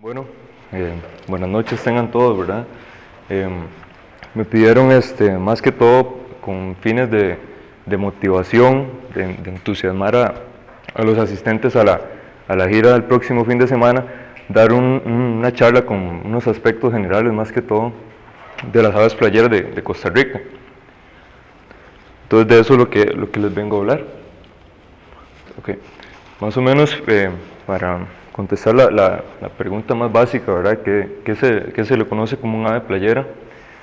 Bueno, buenas noches tengan todos, ¿verdad? Me pidieron más que todo con fines de motivación, de entusiasmar a los asistentes a la gira del próximo fin de semana, dar una charla con unos aspectos generales más que todo de las aves playeras de Costa Rica. Entonces de eso es lo que les vengo a hablar. Okay. Más o menos para contestar la pregunta más básica, ¿verdad? ¿Qué se le conoce como un ave playera?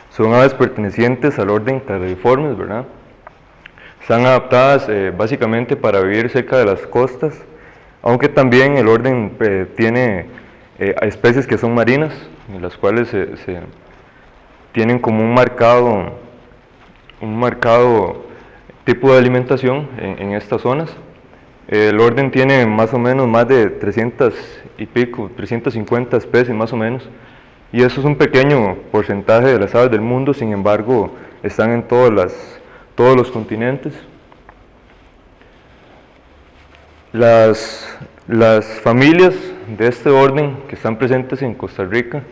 Son aves pertenecientes al orden Tardeiformes, ¿verdad? Están adaptadas básicamente para vivir cerca de las costas, aunque también el orden tiene especies que son marinas, en las cuales se tienen como un marcado tipo de alimentación en estas zonas. El orden tiene más o menos más de 300 y pico, 350 especies más o menos, y eso es un pequeño porcentaje de las aves del mundo. Sin embargo, están en todos los continentes. Las familias de este orden que están presentes en Costa Rica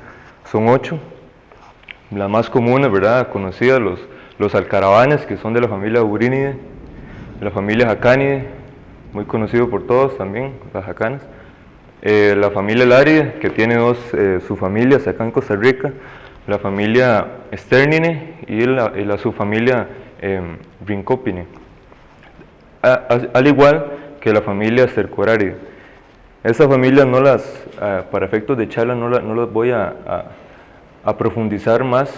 son 8, las más comunes, ¿verdad?, conocidas, los alcaravanes, que son de la familia Urinidae, la familia Jacanidae, muy conocido por todos también, las jacanas, la familia Laridae, que tiene dos subfamilias acá en Costa Rica, la familia Sterninae y la subfamilia Rhincopinae, al igual que la familia Stercoraridae. Estas familias para efectos de charla no las voy a profundizar más.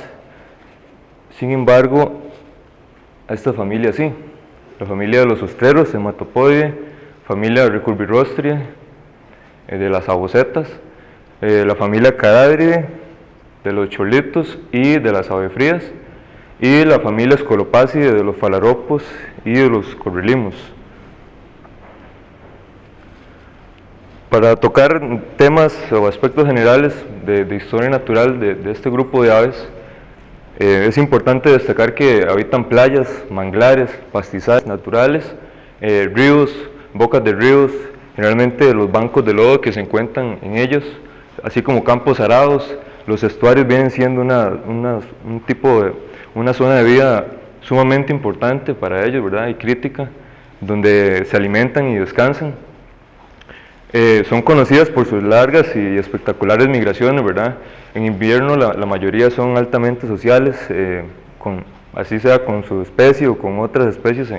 Sin embargo, a esta familia sí. La familia de los ostreros, Hematopodidae, familia Recurvirostria, de las abocetas, la familia Cadaveridae, de los cholitos y de las avefrías, y la familia Scolopasidae, de los falaropos y de los correlimos. Para tocar temas o aspectos generales de historia natural de este grupo de aves, es importante destacar que habitan playas, manglares, pastizales naturales, ríos, bocas de ríos, generalmente los bancos de lodo que se encuentran en ellos, así como campos arados. Los estuarios vienen siendo una zona de vida sumamente importante para ellos, ¿verdad?, y crítica, donde se alimentan y descansan. Son conocidas por sus largas y espectaculares migraciones, ¿verdad? En invierno la mayoría son altamente sociales, así sea con su especie o con otras especies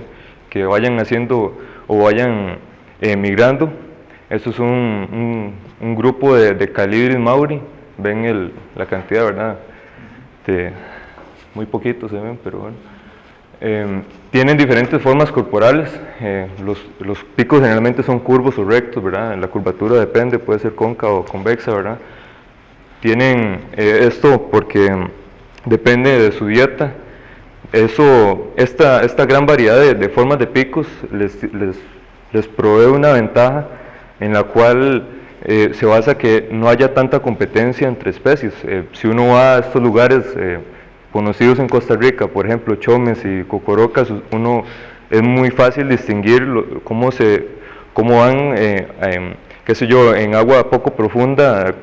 que vayan haciendo o vayan migrando. Esto es un grupo de Calidris mauri. Ven la cantidad, ¿verdad? Muy poquitos se ven, pero bueno. Tienen diferentes formas corporales. Los picos generalmente son curvos o rectos, ¿verdad? La curvatura depende, puede ser cóncava o convexa, ¿verdad? Tienen esto porque depende de su dieta. Esta gran variedad de formas de picos les provee una ventaja en la cual se basa que no haya tanta competencia entre especies. Si uno va a estos lugares conocidos en Costa Rica, por ejemplo Chomes y Cocorocas, es muy fácil distinguir cómo van, qué sé yo, en agua poco profunda,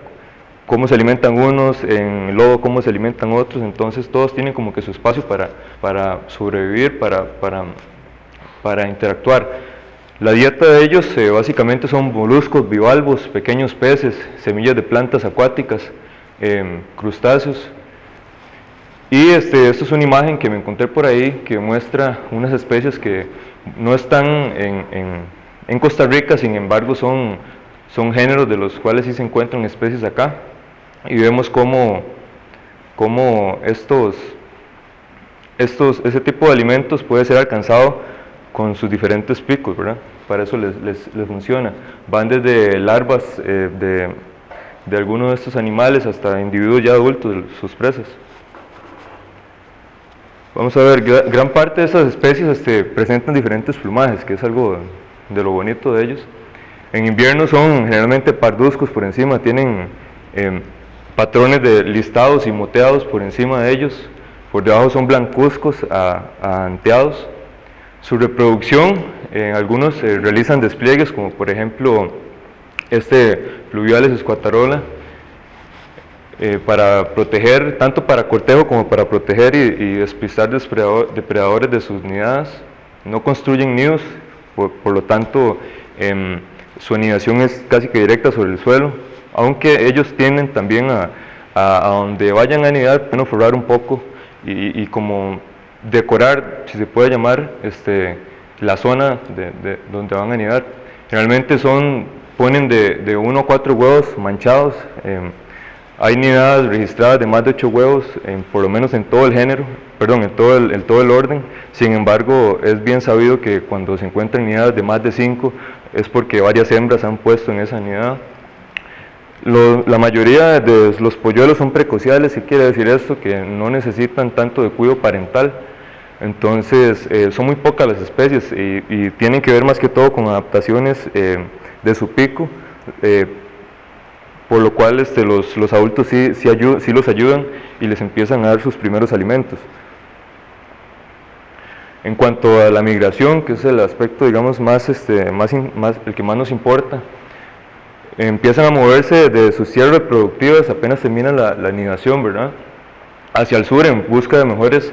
cómo se alimentan unos, en lodo cómo se alimentan otros. Entonces todos tienen como que su espacio para sobrevivir, para interactuar. La dieta de ellos básicamente son moluscos, bivalvos, pequeños peces, semillas de plantas acuáticas, crustáceos. Y esto es una imagen que me encontré por ahí que muestra unas especies que no están en Costa Rica, sin embargo son géneros de los cuales sí se encuentran especies acá, y vemos cómo ese tipo de alimentos puede ser alcanzado con sus diferentes picos, ¿verdad? Para eso les funciona. Van desde larvas de algunos de estos animales hasta individuos ya adultos de sus presas. Vamos a ver, gran parte de estas especies presentan diferentes plumajes, que es algo de lo bonito de ellos. En invierno son generalmente parduzcos por encima, tienen patrones de listados y moteados por encima de ellos, por debajo son blancuzcos a anteados. Su reproducción, algunos realizan despliegues, como por ejemplo Fluviales squatarola, para proteger, tanto para cortejo como para proteger y despistar depredadores de sus nidadas. No construyen nidos, por lo tanto su anidación es casi que directa sobre el suelo, aunque ellos tienden también a donde vayan a anidar, bueno, forrar un poco y como decorar, si se puede llamar, la zona donde van a anidar. Generalmente ponen de 1 a 4 huevos manchados. Hay nidadas registradas de más de 8 huevos, por lo menos en todo el género, perdón, en todo el orden. Sin embargo, es bien sabido que cuando se encuentran nidadas de más de 5 es porque varias hembras han puesto en esa nidada. La mayoría de los polluelos son precociales. ¿Qué quiere decir esto? Que no necesitan tanto de cuidado parental. Entonces son muy pocas las especies y tienen que ver más que todo con adaptaciones de su pico, por lo cual los adultos sí los ayudan y les empiezan a dar sus primeros alimentos. En cuanto a la migración, que es el aspecto, digamos, el que más nos importa, empiezan a moverse de sus tierras reproductivas apenas termina la anidación, ¿verdad?, hacia el sur en busca de mejores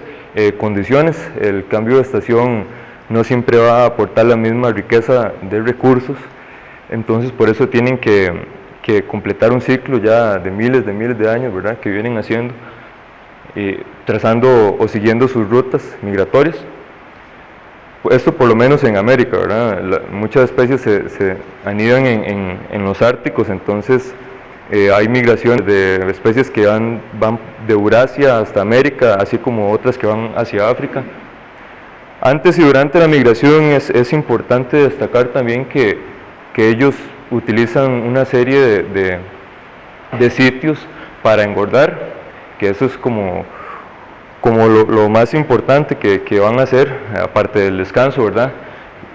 condiciones. El cambio de estación no siempre va a aportar la misma riqueza de recursos, entonces por eso tienen que completar un ciclo ya de miles de años, ¿verdad?, que vienen haciendo, trazando o siguiendo sus rutas migratorias. Esto por lo menos en América, ¿verdad? Muchas especies se anidan en los árticos, entonces hay migraciones de especies que van de Eurasia hasta América, así como otras que van hacia África. Antes y durante la migración es importante destacar también que ellos utilizan una serie de sitios para engordar, que eso es como lo más importante que van a hacer, aparte del descanso, ¿verdad?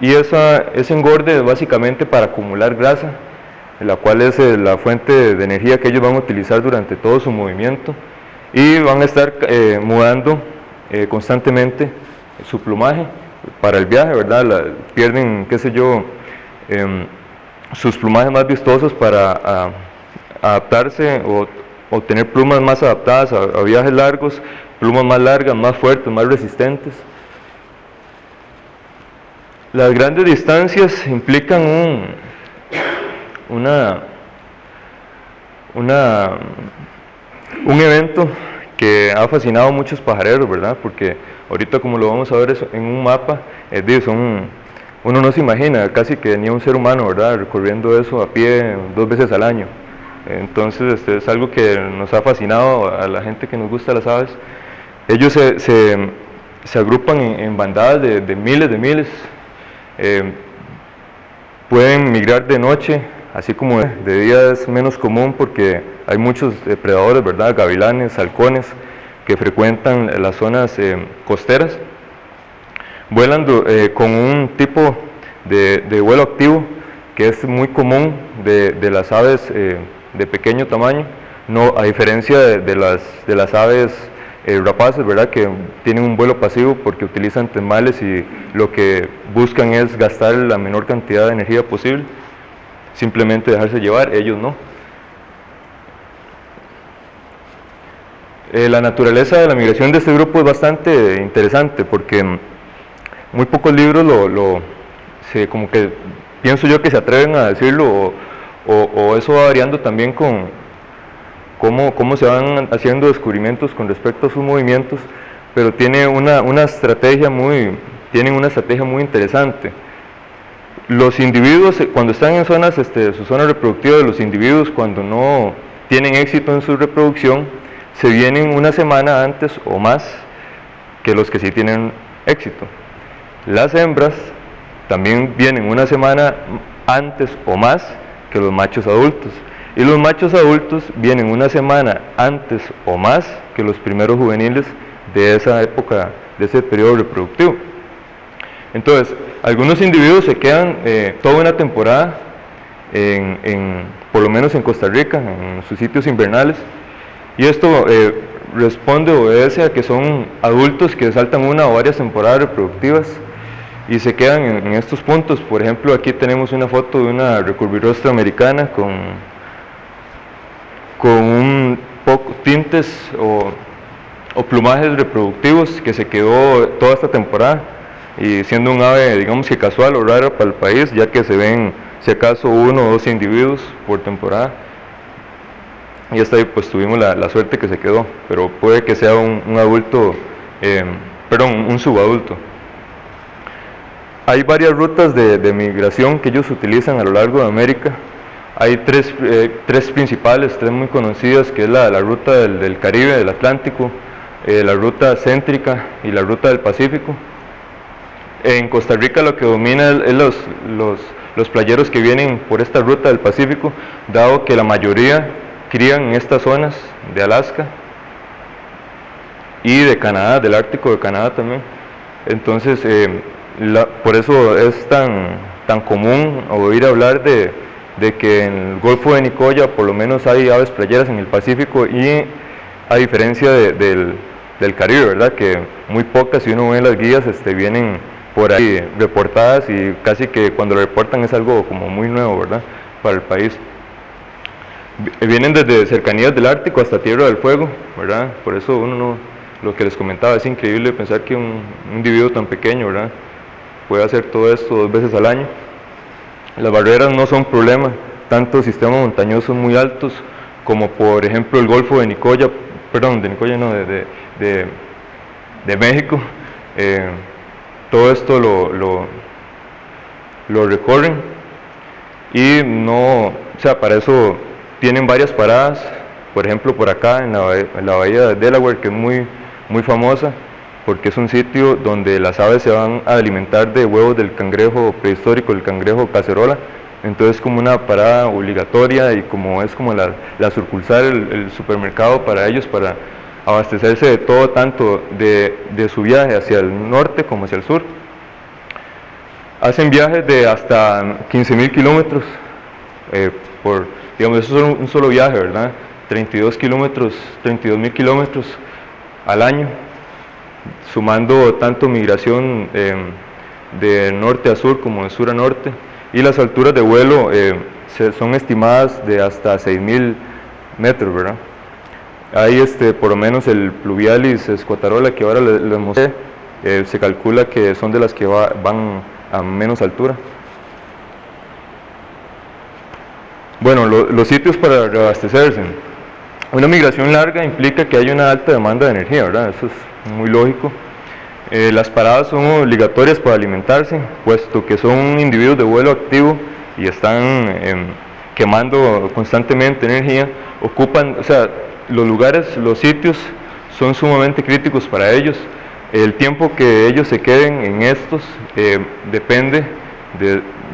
Y ese engorde es básicamente para acumular grasa, la cual es la fuente de energía que ellos van a utilizar durante todo su movimiento, y van a estar mudando constantemente su plumaje para el viaje, ¿verdad? Pierden, qué sé yo, sus plumajes más vistosos para adaptarse o tener plumas más adaptadas a viajes largos, plumas más largas, más fuertes, más resistentes. Las grandes distancias implican un evento que ha fascinado a muchos pajareros, ¿verdad? Porque ahorita, como lo vamos a ver en un mapa, uno no se imagina casi que ni un ser humano, ¿verdad?, recorriendo eso a pie 2 veces al año. Entonces es algo que nos ha fascinado a la gente que nos gusta las aves. Ellos se agrupan en bandadas de miles. Pueden migrar de noche, así como de día es menos común porque hay muchos depredadores, ¿verdad?, gavilanes, halcones, que frecuentan las zonas costeras. Vuelan con un tipo de vuelo activo que es muy común de las aves de pequeño tamaño, no, a diferencia de las aves rapaces, ¿verdad?, que tienen un vuelo pasivo porque utilizan temales y lo que buscan es gastar la menor cantidad de energía posible, simplemente dejarse llevar. Ellos no. La naturaleza de la migración de este grupo es bastante interesante porque muy pocos libros como que pienso yo que se atreven a decirlo, o eso va variando también con cómo se van haciendo descubrimientos con respecto a sus movimientos, pero tienen una estrategia muy interesante. Los individuos, cuando están en su zona reproductiva, de los individuos, cuando no tienen éxito en su reproducción, se vienen una semana antes o más que los que sí tienen éxito. Las hembras también vienen una semana antes o más que los machos adultos, y los machos adultos vienen una semana antes o más que los primeros juveniles de esa época, de ese periodo reproductivo. Entonces, algunos individuos se quedan toda una temporada, por lo menos en Costa Rica, en sus sitios invernales, y esto obedece a que son adultos que saltan una o varias temporadas reproductivas y se quedan en estos puntos. Por ejemplo, aquí tenemos una foto de una recurvirostra americana con un tintes o plumajes reproductivos que se quedó toda esta temporada, y siendo un ave, digamos que casual o rara para el país, ya que se ven si acaso 1 o 2 individuos por temporada, y hasta ahí pues tuvimos la suerte que se quedó, pero puede que sea un adulto, un subadulto. Hay varias rutas de migración que ellos utilizan a lo largo de América. Hay tres principales, 3 muy conocidas, que es la ruta del Caribe, del Atlántico, la ruta céntrica y la ruta del Pacífico. En Costa Rica lo que domina es los playeros que vienen por esta ruta del Pacífico, dado que la mayoría crían en estas zonas de Alaska y de Canadá, del Ártico de Canadá también. Entonces, por eso es tan común oír hablar de que en el Golfo de Nicoya por lo menos hay aves playeras en el Pacífico, y a diferencia del Caribe, ¿verdad? Que muy pocas, si uno ve las guías, vienen por ahí reportadas, y casi que cuando lo reportan es algo como muy nuevo, ¿verdad? Para el país. Vienen desde cercanías del Ártico hasta Tierra del Fuego, ¿verdad? Por eso lo que les comentaba, es increíble pensar que un individuo tan pequeño, ¿verdad?, puede hacer todo esto 2 veces al año. Las barreras no son problema, tanto sistemas montañosos muy altos como por ejemplo el Golfo de Nicoya, de México, todo esto lo recorren, y para eso tienen varias paradas, por ejemplo por acá en la bahía de Delaware, que es muy famosa, porque es un sitio donde las aves se van a alimentar de huevos del cangrejo prehistórico, el cangrejo cacerola. Entonces es como una parada obligatoria, y como es como la sucursal, el supermercado para ellos, para abastecerse de todo, tanto de su viaje hacia el norte como hacia el sur. Hacen viajes de hasta 15.000 kilómetros, digamos, eso es un solo viaje, ¿verdad? 32.000 kilómetros al año, sumando tanto migración de norte a sur como de sur a norte, y las alturas de vuelo son estimadas de hasta 6.000 metros, ¿verdad? Hay por lo menos el Pluvialis squatarola, que ahora les mostré, se calcula que son de las que van a menos altura. Bueno, los sitios para reabastecerse. Una migración larga implica que hay una alta demanda de energía, ¿verdad? Eso es muy lógico. Las paradas son obligatorias para alimentarse, puesto que son individuos de vuelo activo y están quemando constantemente energía. Los sitios son sumamente críticos para ellos. El tiempo que ellos se queden en estos depende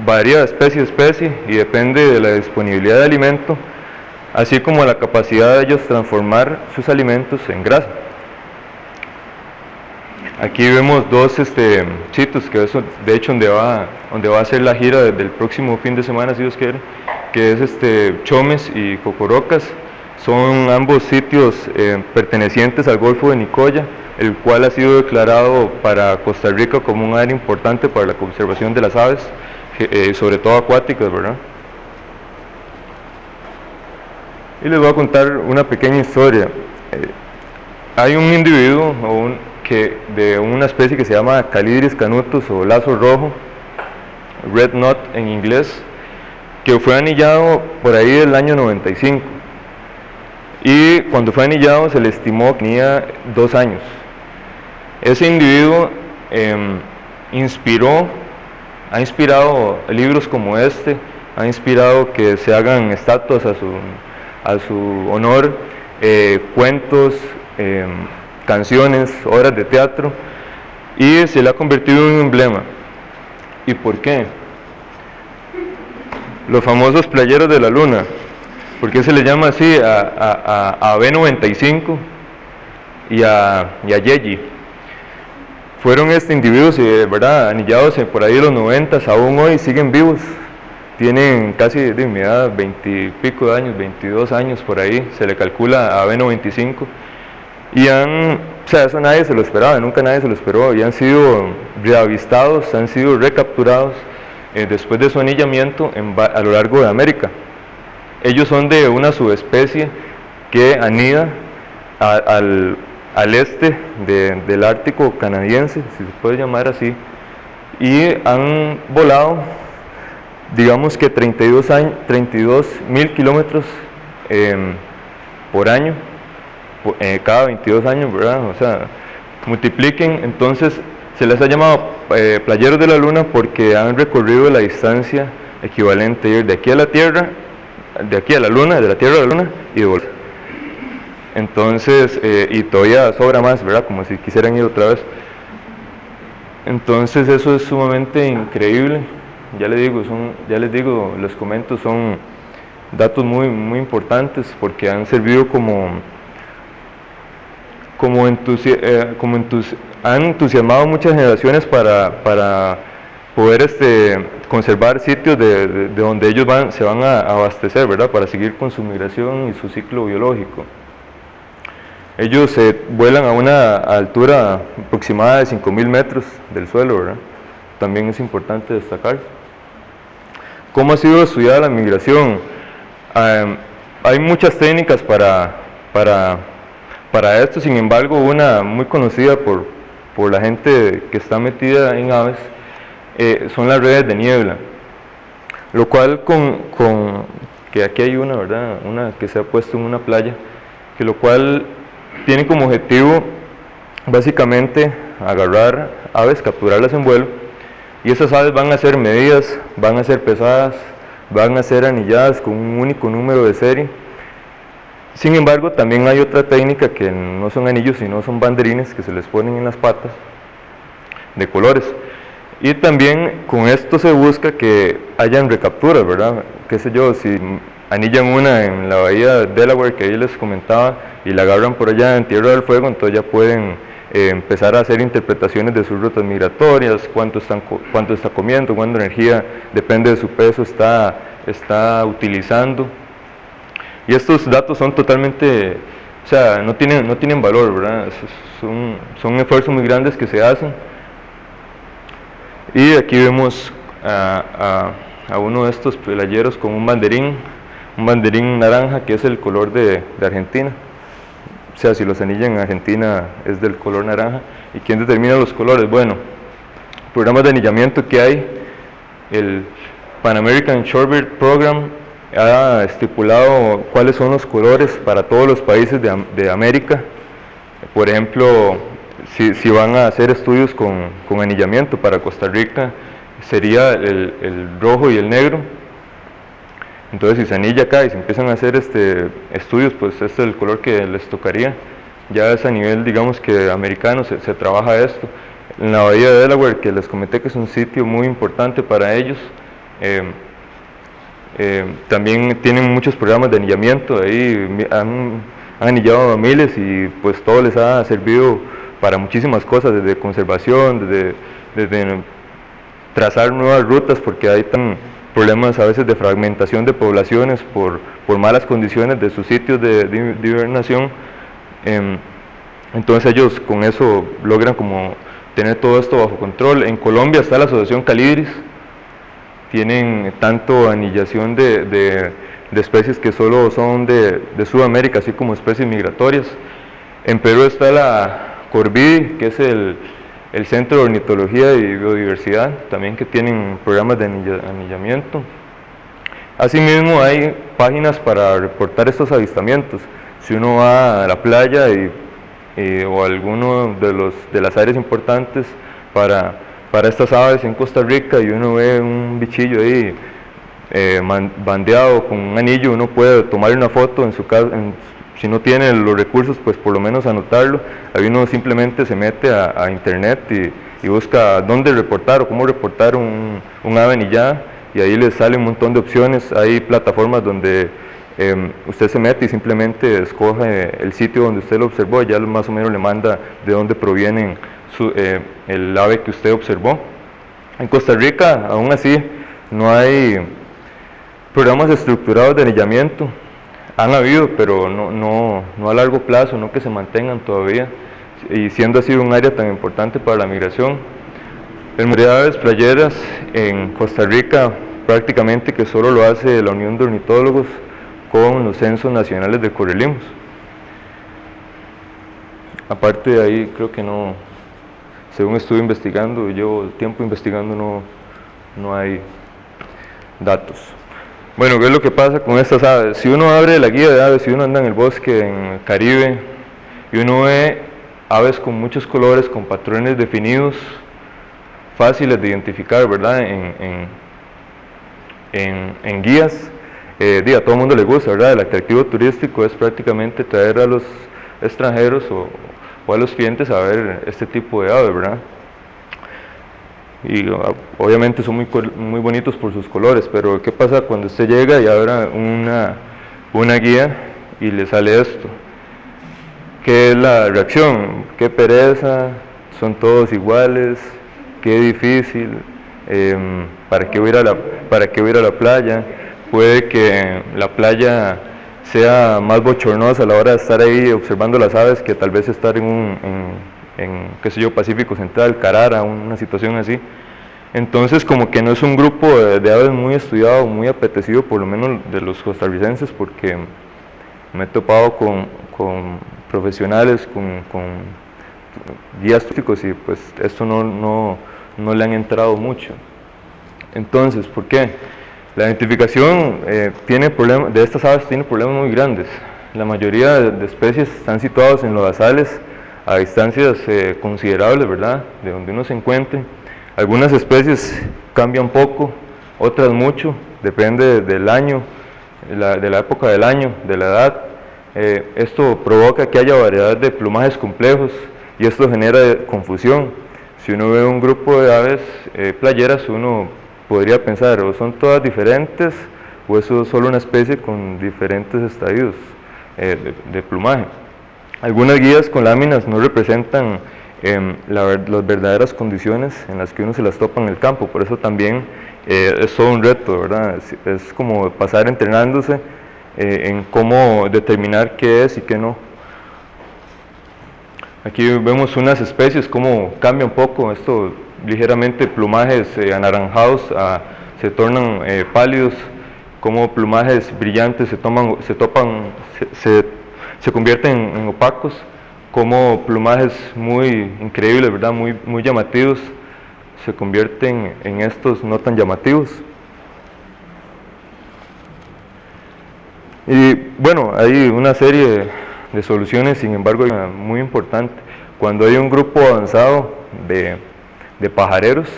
varía de especie a especie, y depende de la disponibilidad de alimento, así como la capacidad de ellos transformar sus alimentos en grasa. Aquí vemos 2 sitios, que es de hecho donde va a ser la gira del próximo fin de semana, si Dios quiere, que es Chomes y Cocorocas. Son ambos sitios pertenecientes al Golfo de Nicoya, el cual ha sido declarado para Costa Rica como un área importante para la conservación de las aves, sobre todo acuáticas, ¿verdad? Y les voy a contar una pequeña historia. Hay un individuo de una especie que se llama Calidris canutus, o lazo rojo, red knot en inglés, que fue anillado por ahí del año 95, y cuando fue anillado se le estimó que tenía 2 años. Ese individuo ha inspirado libros como ha inspirado que se hagan estatuas a su honor, cuentos, canciones, obras de teatro, y se le ha convertido en un emblema. ¿Y por qué? Los famosos playeros de la luna. ¿Por qué se le llama así a B95 y a Yeji? Fueron individuos, ¿verdad?, anillados por ahí de los 90, aún hoy siguen vivos. Tienen casi de mi edad, 20 y pico de años, 22 años por ahí, se le calcula a B95. Y eso nadie se lo esperaba, nunca nadie se lo esperó, y han sido reavistados, han sido recapturados después de su anillamiento a lo largo de América. Ellos son de una subespecie que anida al este del Ártico canadiense, si se puede llamar así, y han volado, digamos que 32.000 kilómetros por año, cada 22 años, ¿verdad? O sea, multipliquen, entonces se les ha llamado playeros de la Luna porque han recorrido la distancia equivalente de ir de aquí a la Tierra, de aquí a la Luna, de la Tierra a la Luna y de vuelta. Entonces, y todavía sobra más, ¿verdad? Como si quisieran ir otra vez. Entonces eso es sumamente increíble. Ya les digo, les comento, son datos muy, muy importantes porque han servido han entusiasmado muchas generaciones para poder conservar sitios de donde ellos se van a abastecer, ¿verdad? Para seguir con su migración y su ciclo biológico. Ellos vuelan a una altura aproximada de 5.000 metros del suelo, ¿verdad? También es importante destacar. ¿Cómo ha sido estudiada la migración? Hay muchas técnicas para esto, sin embargo, una muy conocida por la gente que está metida en aves son las redes de niebla, lo cual que aquí hay una, ¿verdad? Una que se ha puesto en una playa, que lo cual tiene como objetivo básicamente agarrar aves, capturarlas en vuelo, y esas aves van a ser medidas, van a ser pesadas, van a ser anilladas con un único número de serie. Sin embargo, también hay otra técnica que no son anillos, sino son banderines que se les ponen en las patas de colores. Y también con esto se busca que hayan recapturas, ¿verdad? Qué sé yo, si anillan una en la bahía de Delaware que ahí les comentaba y la agarran por allá en Tierra del Fuego, entonces ya pueden empezar a hacer interpretaciones de sus rutas migratorias, cuánto está comiendo, cuánta energía, depende de su peso, está utilizando. Y estos datos son totalmente, o sea, no tienen valor, ¿verdad? Son esfuerzos muy grandes que se hacen. Y aquí vemos a uno de estos playeros con un banderín naranja, que es el color de Argentina. O sea, si los anillan en Argentina es del color naranja. ¿Y quién determina los colores? Bueno, programas de anillamiento que hay, el Pan American Shorebird Program ha estipulado cuáles son los colores para todos los países de América. Por ejemplo, si van a hacer estudios con anillamiento para Costa Rica, sería el rojo y el negro. Entonces, si se anilla acá y se empiezan a hacer estudios, pues este es el color que les tocaría. Ya es a nivel, digamos que americano, se trabaja esto. En la bahía de Delaware, que les comenté que es un sitio muy importante para ellos, también tienen muchos programas de anillamiento. Ahí han anillado a miles y pues todo les ha servido para muchísimas cosas, desde conservación, desde trazar nuevas rutas, porque hay problemas a veces de fragmentación de poblaciones por malas condiciones de sus sitios de hibernación. Entonces ellos con eso logran como tener todo esto bajo control. En Colombia está la Asociación Calidris, tienen tanto anillación de especies que solo son de Sudamérica, así como especies migratorias. En Perú está la Corvidi, que es el Centro de Ornitología y Biodiversidad, también que tienen programas de anillamiento. Asimismo hay páginas para reportar estos avistamientos. Si uno va a la playa o a alguno de las áreas importantes para estas aves en Costa Rica y uno ve un bichillo ahí bandeado con un anillo, uno puede tomar una foto en su casa. Si no tiene los recursos, pues por lo menos anotarlo. Ahí uno simplemente se mete a internet y busca dónde reportar o cómo reportar un ave anillada, y ahí les sale un montón de opciones. Hay plataformas donde usted se mete y simplemente escoge el sitio donde usted lo observó, y ya más o menos le manda de dónde proviene el ave que usted observó. En Costa Rica, aún así, no hay programas estructurados de anillamiento. Han habido, pero no a largo plazo, no que se mantengan todavía, y siendo así un área tan importante para la migración. El monitoreo de aves playeras en Costa Rica prácticamente que solo lo hace la Unión de Ornitólogos con los censos nacionales de correlimos. Aparte de ahí, creo que no, según estuve investigando, llevo tiempo investigando, no hay datos. Bueno, ¿qué es lo que pasa con estas aves? Si uno abre la guía de aves, si uno anda en el bosque, en el Caribe, y uno ve aves con muchos colores, con patrones definidos, fáciles de identificar, ¿verdad? En guías, a todo el mundo le gusta, ¿verdad? El atractivo turístico es prácticamente traer a los extranjeros o a los clientes a ver este tipo de aves, ¿verdad? Y obviamente son muy bonitos por sus colores, pero ¿qué pasa cuando usted llega y abre una guía y le sale esto? ¿Qué es la reacción? ¿Qué pereza? ¿Son todos iguales? ¿Qué difícil? ¿Para qué voy a ir a la playa? Puede que la playa sea más bochornosa a la hora de estar ahí observando las aves que tal vez estar en qué sé yo, Pacífico Central, Carara, una situación así. Entonces como que no es un grupo de aves muy estudiado, muy apetecido, por lo menos de los costarricenses, porque me he topado con profesionales, con guías turísticos y pues esto no le han entrado mucho. Entonces, ¿por qué? La identificación de estas aves tiene problemas muy grandes. La mayoría de especies están situadas en lodazales a distancias considerables, ¿verdad?, de donde uno se encuentre. Algunas especies cambian poco, otras mucho, depende del año, de la época del año, de la edad. Esto provoca que haya variedad de plumajes complejos y esto genera confusión. Si uno ve un grupo de aves playeras, uno podría pensar o son todas diferentes o eso es solo una especie con diferentes estadios de plumaje. Algunas guías con láminas no representan las verdaderas condiciones en las que uno se las topa en el campo, por eso también es todo un reto, ¿verdad? Es como pasar entrenándose en cómo determinar qué es y qué no. Aquí vemos unas especies, cómo cambia un poco, esto ligeramente plumajes anaranjados se tornan pálidos, como plumajes brillantes se convierten en opacos, como plumajes muy increíbles, ¿verdad? Muy llamativos, se convierten en estos no tan llamativos. Y bueno, hay una serie de soluciones, sin embargo, muy importante. Cuando hay un grupo avanzado de pajareros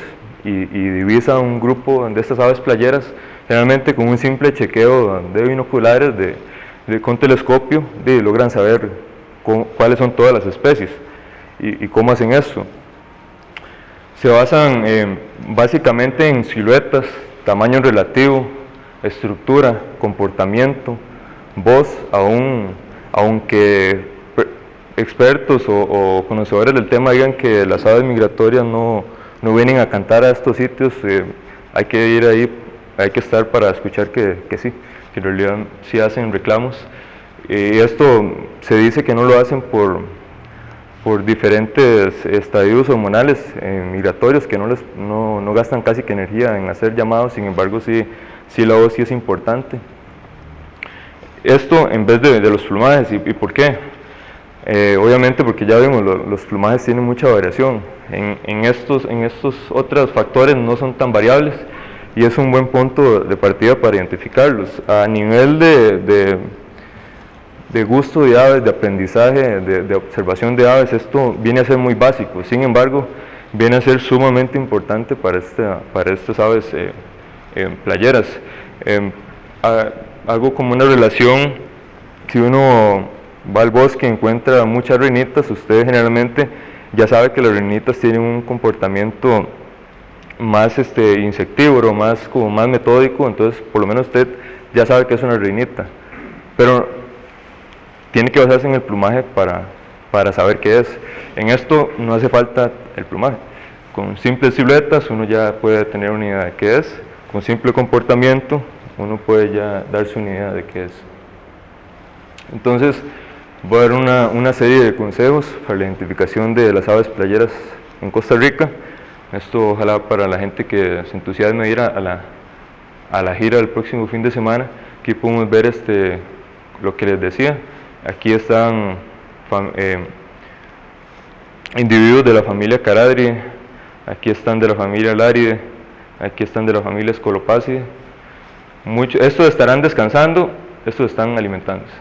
y divisa un grupo de estas aves playeras, generalmente con un simple chequeo de binoculares con telescopio logran saber cuáles son todas las especies y cómo hacen esto. Se basan básicamente en siluetas, tamaño relativo, estructura, comportamiento, voz, aunque expertos o conocedores del tema digan que las aves migratorias no vienen a cantar a estos sitios, hay que ir ahí, hay que estar para escuchar que sí, que en realidad sí hacen reclamos. Y esto se dice que no lo hacen por diferentes estadios hormonales migratorios que no gastan casi que energía en hacer llamados, sin embargo sí la voz sí es importante. Esto en vez de los plumajes, ¿y por qué? Obviamente porque ya vimos, los plumajes tienen mucha variación, en estos otros factores no son tan variables y es un buen punto de partida para identificarlos. A nivel de gusto de aves, de aprendizaje, de observación de aves, esto viene a ser muy básico, sin embargo viene a ser sumamente importante para estas aves playeras. Algo como una relación, si uno va al bosque y encuentra muchas reinitas, usted generalmente ya sabe que las reinitas tienen un comportamiento más insectívoro, más metódico, entonces por lo menos usted ya sabe que es una reinita, pero tiene que basarse en el plumaje para saber qué es. En esto no hace falta el plumaje, con simples siluetas uno ya puede tener una idea de qué es, con simple comportamiento uno puede ya darse una idea de qué es. Entonces voy a dar una serie de consejos para la identificación de las aves playeras en Costa Rica. Esto ojalá para la gente que se entusiasme de ir a la gira del próximo fin de semana. Aquí podemos ver lo que les decía. Aquí están individuos de la familia Caradridae, aquí están de la familia Laridae, aquí están de la familia Scolopacidae. Estos estarán descansando, estos están alimentándose.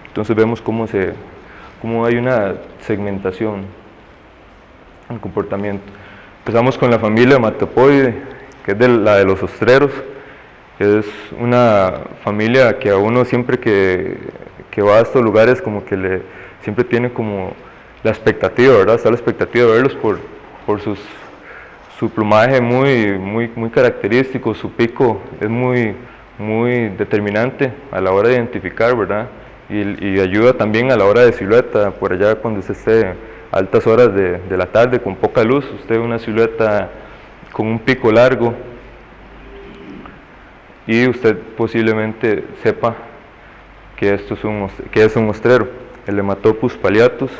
Entonces vemos cómo hay una segmentación en el comportamiento. Empezamos con la familia Hematopoideae, que es la de los ostreros, que es una familia que a uno siempre que va a estos lugares como que siempre tiene como la expectativa, ¿verdad? Está la expectativa de verlos por su plumaje muy característico, su pico es muy determinante a la hora de identificar, ¿verdad? Y ayuda también a la hora de silueta, por allá cuando usted esté a altas horas de la tarde con poca luz, usted ve una silueta con un pico largo y usted posiblemente sepa que esto es un ostrero, el Hematopus palliatus,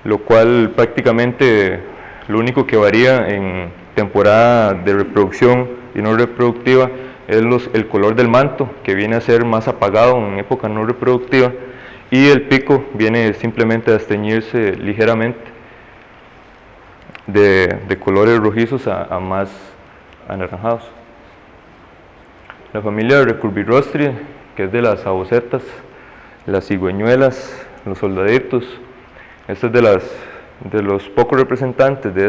lo cual prácticamente lo único que varía en temporada de reproducción y no reproductiva es el color del manto, que viene a ser más apagado en época no reproductiva, y el pico viene simplemente a desteñirse ligeramente de colores rojizos a más anaranjados. La familia Recurvirostria, que es de las abocetas, las cigüeñuelas, los soldaditos. Este es de los pocos representantes de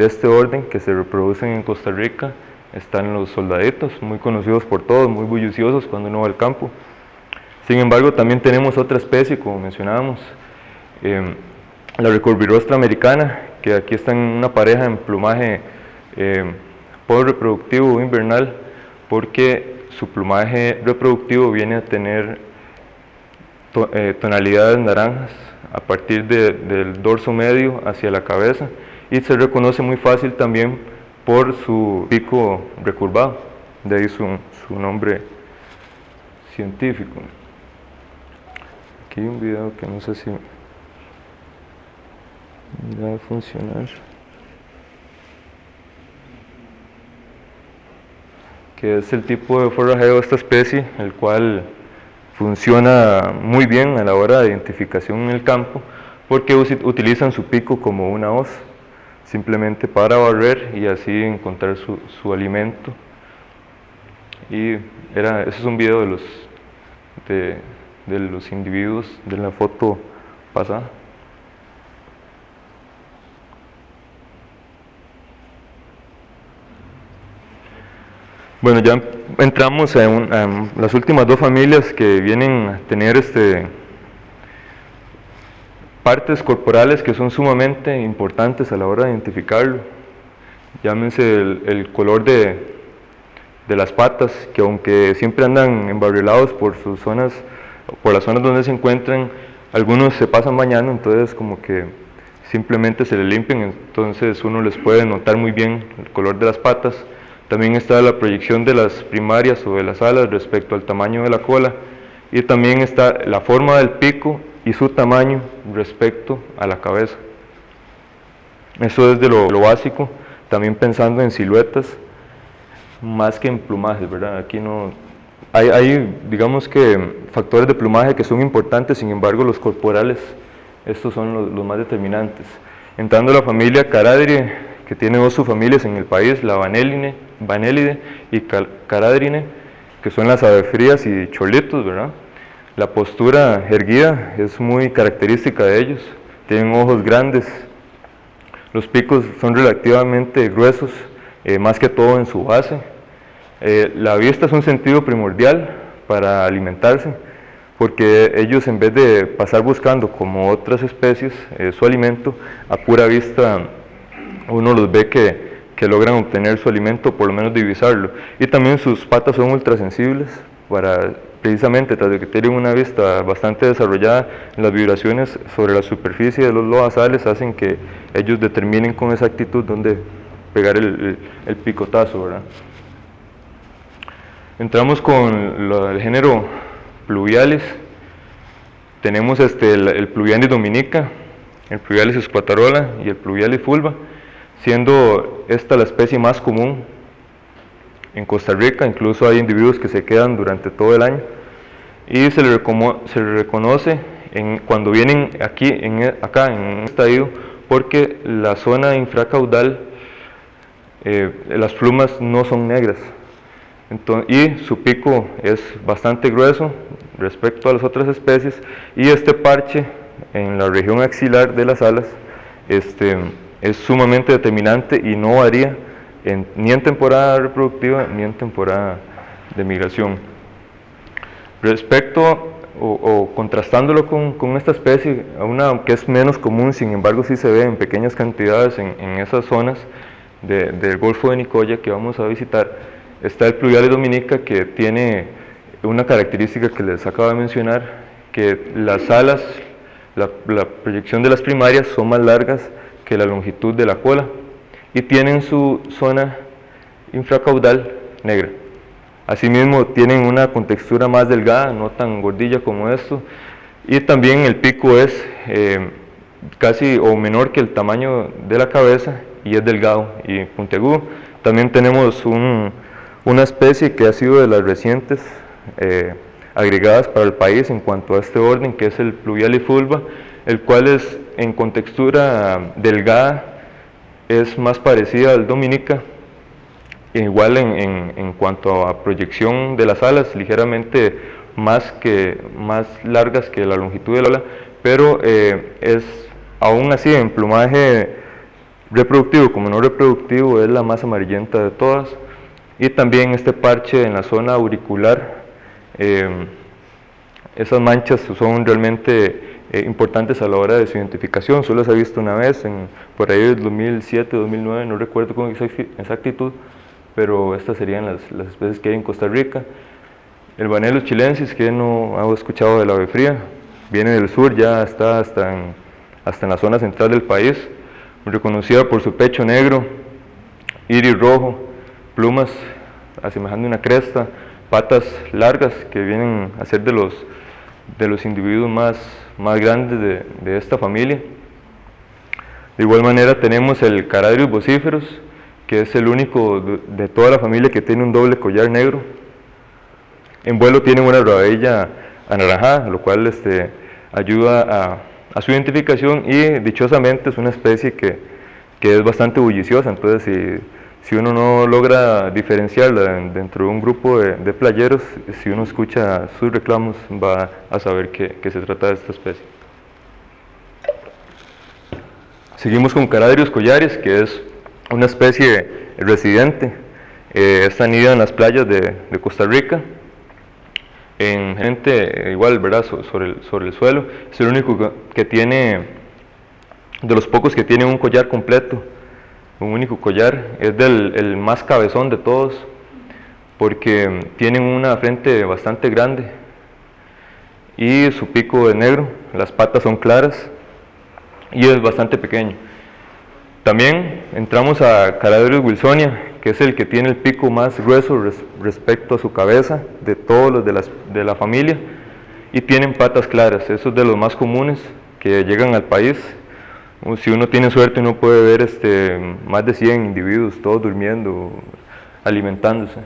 este orden que se reproducen en Costa Rica. Están los soldaditos, muy conocidos por todos, muy bulliciosos cuando uno va al campo. Sin embargo, también tenemos otra especie, como mencionábamos, la Recurvirostra americana, que aquí está en una pareja en plumaje reproductivo invernal, porque su plumaje reproductivo viene a tener tonalidades naranjas a partir del dorso medio hacia la cabeza, y se reconoce muy fácil también por su pico recurvado, de ahí su nombre científico. Aquí hay un video que no sé si va a funcionar, que es el tipo de forrajeo de esta especie, el cual funciona muy bien a la hora de identificación en el campo, porque utilizan su pico como una hoz, simplemente para barrer y así encontrar su alimento. Y ese es un video de los individuos de la foto pasada. Bueno, ya entramos en las últimas dos familias que vienen a tener partes corporales que son sumamente importantes a la hora de identificarlo. Llámense el color de las patas, que aunque siempre andan embarrilados por las zonas donde se encuentran, algunos se pasan bañando, entonces como que simplemente se le limpian, entonces uno les puede notar muy bien el color de las patas. También está la proyección de las primarias o de las alas respecto al tamaño de la cola, y también está la forma del pico y su tamaño respecto a la cabeza. Eso es de lo básico, también pensando en siluetas más que en plumajes, ¿verdad? Aquí no hay digamos que factores de plumaje que son importantes, sin embargo los corporales, estos son los más determinantes. Entrando a la familia Caradridae, que tiene dos subfamilias en el país, la Vanellidae y Caradridae, que son las avefrías y cholitos, ¿verdad? La postura erguida es muy característica de ellos, tienen ojos grandes, los picos son relativamente gruesos, más que todo en su base. La vista es un sentido primordial para alimentarse, porque ellos, en vez de pasar buscando como otras especies su alimento, a pura vista uno los ve que logran obtener su alimento, por lo menos divisarlo. Y también sus patas son ultrasensibles, precisamente tras de que tienen una vista bastante desarrollada, las vibraciones sobre la superficie de los lodazales hacen que ellos determinen con exactitud dónde pegar el picotazo, ¿verdad? Entramos con el género Pluvialis. Tenemos el Pluvialis dominica, el Pluvialis esquatarola y el Pluvialis fulva, siendo esta la especie más común en Costa Rica. Incluso hay individuos que se quedan durante todo el año, y se le reconoce cuando vienen aquí, acá en este estadio, porque la zona infracaudal, las plumas no son negras. Y su pico es bastante grueso respecto a las otras especies, y este parche en la región axilar de las alas es sumamente determinante y no varía ni en temporada reproductiva ni en temporada de migración. Respecto o contrastándolo con esta especie, una que es menos común, sin embargo sí se ve en pequeñas cantidades en esas zonas del Golfo de Nicoya que vamos a visitar, está el Pluvialis dominica, que tiene una característica que les acabo de mencionar, que las alas, la proyección de las primarias son más largas que la longitud de la cola y tienen su zona infracaudal negra. Asimismo tienen una contextura más delgada, no tan gordilla como esto, y también el pico es casi o menor que el tamaño de la cabeza y es delgado y puntiagudo. También tenemos una especie que ha sido de las recientes agregadas para el país en cuanto a este orden, que es el Pluvialis fulva, el cual es en contextura delgada, es más parecida al dominica, igual en cuanto a proyección de las alas, ligeramente más largas que la longitud de la ala, pero es aún así en plumaje reproductivo como no reproductivo es la más amarillenta de todas. Y también este parche en la zona auricular, esas manchas son realmente importantes a la hora de su identificación. Solo se ha visto una vez, por ahí en 2007, 2009, no recuerdo con exactitud, pero estas serían las especies que hay en Costa Rica. El Vanellus chilensis, que no ha escuchado del ave fría, viene del sur, ya está hasta en la zona central del país, reconocida por su pecho negro, iris rojo, plumas asemejando una cresta, patas largas que vienen a ser de los individuos más grandes de esta familia. De igual manera tenemos el Charadrius vociferus, que es el único de toda la familia que tiene un doble collar negro. En vuelo tiene una rabadilla anaranjada, lo cual ayuda a su identificación, y dichosamente es una especie que es bastante bulliciosa. Entonces si uno no logra diferenciarla dentro de un grupo de playeros, si uno escucha sus reclamos va a saber que se trata de esta especie. Seguimos con Charadrius collaris, que es una especie residente, está anida en las playas de Costa Rica, en gente igual, ¿verdad?, sobre el suelo. Es el único que tiene, de los pocos que tiene un collar completo, un único collar. Es el más cabezón de todos, porque tienen una frente bastante grande y su pico es negro, las patas son claras y es bastante pequeño. También entramos a Charadrius wilsonia, que es el que tiene el pico más grueso respecto a su cabeza de todos los de la familia, y tienen patas claras. Eso es de los más comunes que llegan al país. Si uno tiene suerte uno puede ver más de 100 individuos, todos durmiendo, alimentándose.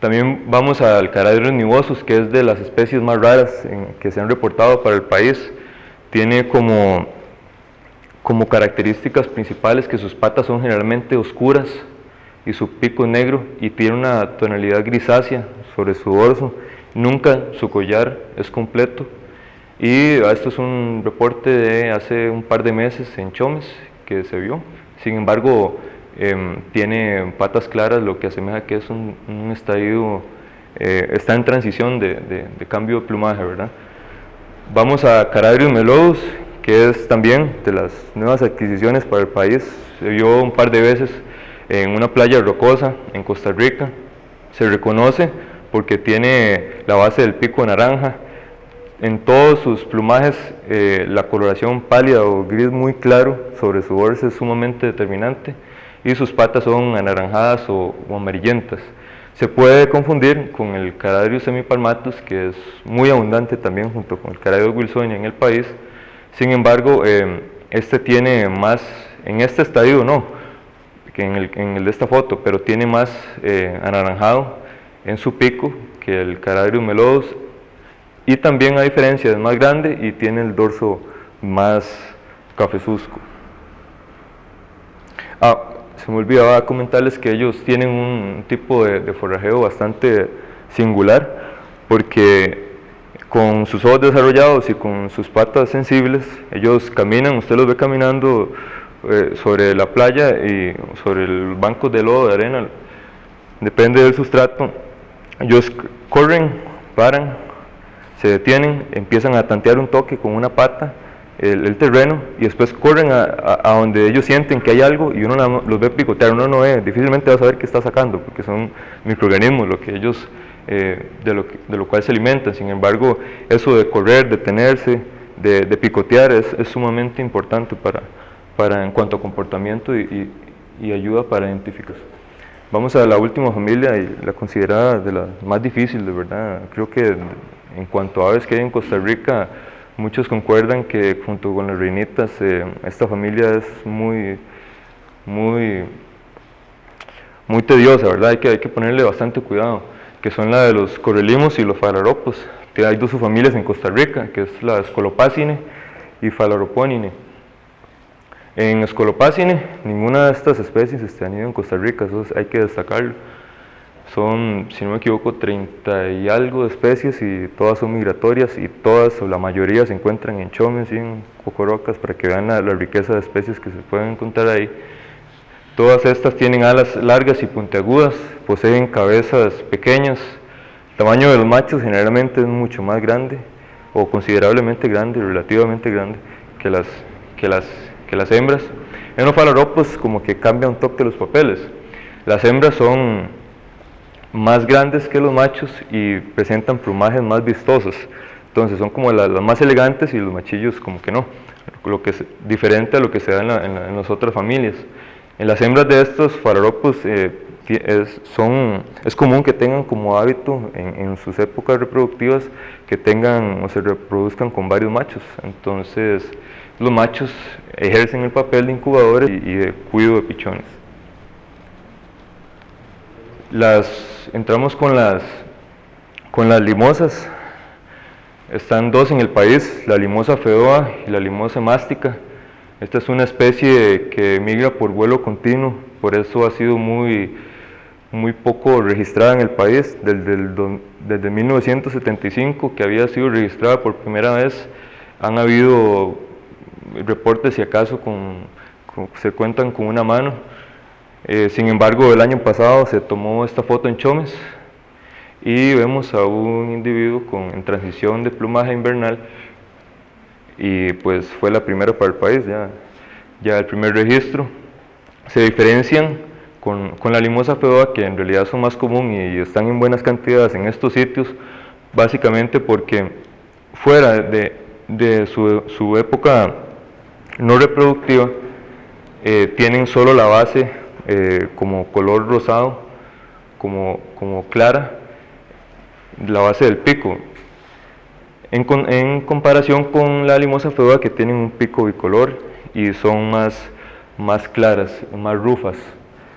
También vamos al Charadrius nivosus, que es de las especies más raras que se han reportado para el país. Tiene como características principales que sus patas son generalmente oscuras y su pico es negro, y tiene una tonalidad grisácea sobre su dorso. Nunca su collar es completo, y esto es un reporte de hace un par de meses en Chomes que se vio. Sin embargo, tiene patas claras, lo que asemeja que es un estadio, está en transición de cambio de plumaje, ¿verdad? Vamos a Charadrius melodus, que es también de las nuevas adquisiciones para el país. Se vio un par de veces en una playa rocosa en Costa Rica. Se reconoce porque tiene la base del pico naranja. En todos sus plumajes la coloración pálida o gris muy claro sobre su dorso es sumamente determinante, y sus patas son anaranjadas o amarillentas. Se puede confundir con el Charadrius semipalmatus, que es muy abundante también junto con el Charadrius wilsonia en el país. Sin embargo, tiene más, en este estadio no, que en el de esta foto, pero tiene más anaranjado en su pico que el Charadrius melodus, y también a diferencia es más grande y tiene el dorso más cafezuzco. Se me olvidaba comentarles que ellos tienen un tipo de forrajeo bastante singular, porque con sus ojos desarrollados y con sus patas sensibles, ellos caminan, usted los ve caminando sobre la playa y sobre el banco de lodo, de arena, depende del sustrato. Ellos corren, paran, se detienen, empiezan a tantear un toque con una pata el terreno y después corren a donde ellos sienten que hay algo y uno los ve picotear. Uno no ve, difícilmente va a saber qué está sacando porque son microorganismos lo que ellos, de lo cual se alimentan. Sin embargo, eso de correr, detenerse, de picotear es sumamente importante en cuanto a comportamiento y ayuda para identificar. Vamos a la última familia y la considerada de las más difíciles, de verdad. Creo que en cuanto a aves que hay en Costa Rica, muchos concuerdan que junto con las reinitas esta familia es muy tediosa, ¿verdad? Hay que ponerle bastante cuidado, que son la de los correlimos y los falaropos. Que hay dos subfamilias en Costa Rica, que es la Scolopacine y Phalaroponine. En Scolopacine, ninguna de estas especies han ido en Costa Rica, eso hay que destacarlo. Son, si no me equivoco, 30 y algo de especies y todas son migratorias y todas o la mayoría se encuentran en Chomes y en Cocorocas, para que vean la riqueza de especies que se pueden encontrar ahí. Todas estas tienen alas largas y puntiagudas, poseen cabezas pequeñas. El tamaño de los machos generalmente es mucho más grande o considerablemente grande, relativamente grande que las hembras. En los falaropos como que cambia un toque los papeles. Las hembras son más grandes que los machos y presentan plumajes más vistosos, entonces son como las más elegantes y los machillos como que no, lo que es diferente a lo que se da en las otras familias. En las hembras de estos falaropos es común que tengan como hábito en sus épocas reproductivas que tengan o se reproduzcan con varios machos, entonces los machos ejercen el papel de incubadores y de cuidado de pichones. Entramos con las limosas. Están dos en el país, la limosa fedoa y la limosa mástica. Esta es una especie que migra por vuelo continuo, por eso ha sido muy poco registrada en el país. Desde 1975, que había sido registrada por primera vez, han habido reportes, si acaso se cuentan con una mano. Sin embargo, el año pasado se tomó esta foto en Chomes y vemos a un individuo en transición de plumaje invernal y pues fue la primera para el país, ya el primer registro. Se diferencian con la limosa fedoa, que en realidad son más común y están en buenas cantidades en estos sitios, básicamente porque fuera de su época no reproductiva tienen solo la base como color rosado, como clara, la base del pico, en comparación con la limosa fedoa, que tienen un pico bicolor y son más claras, más rufas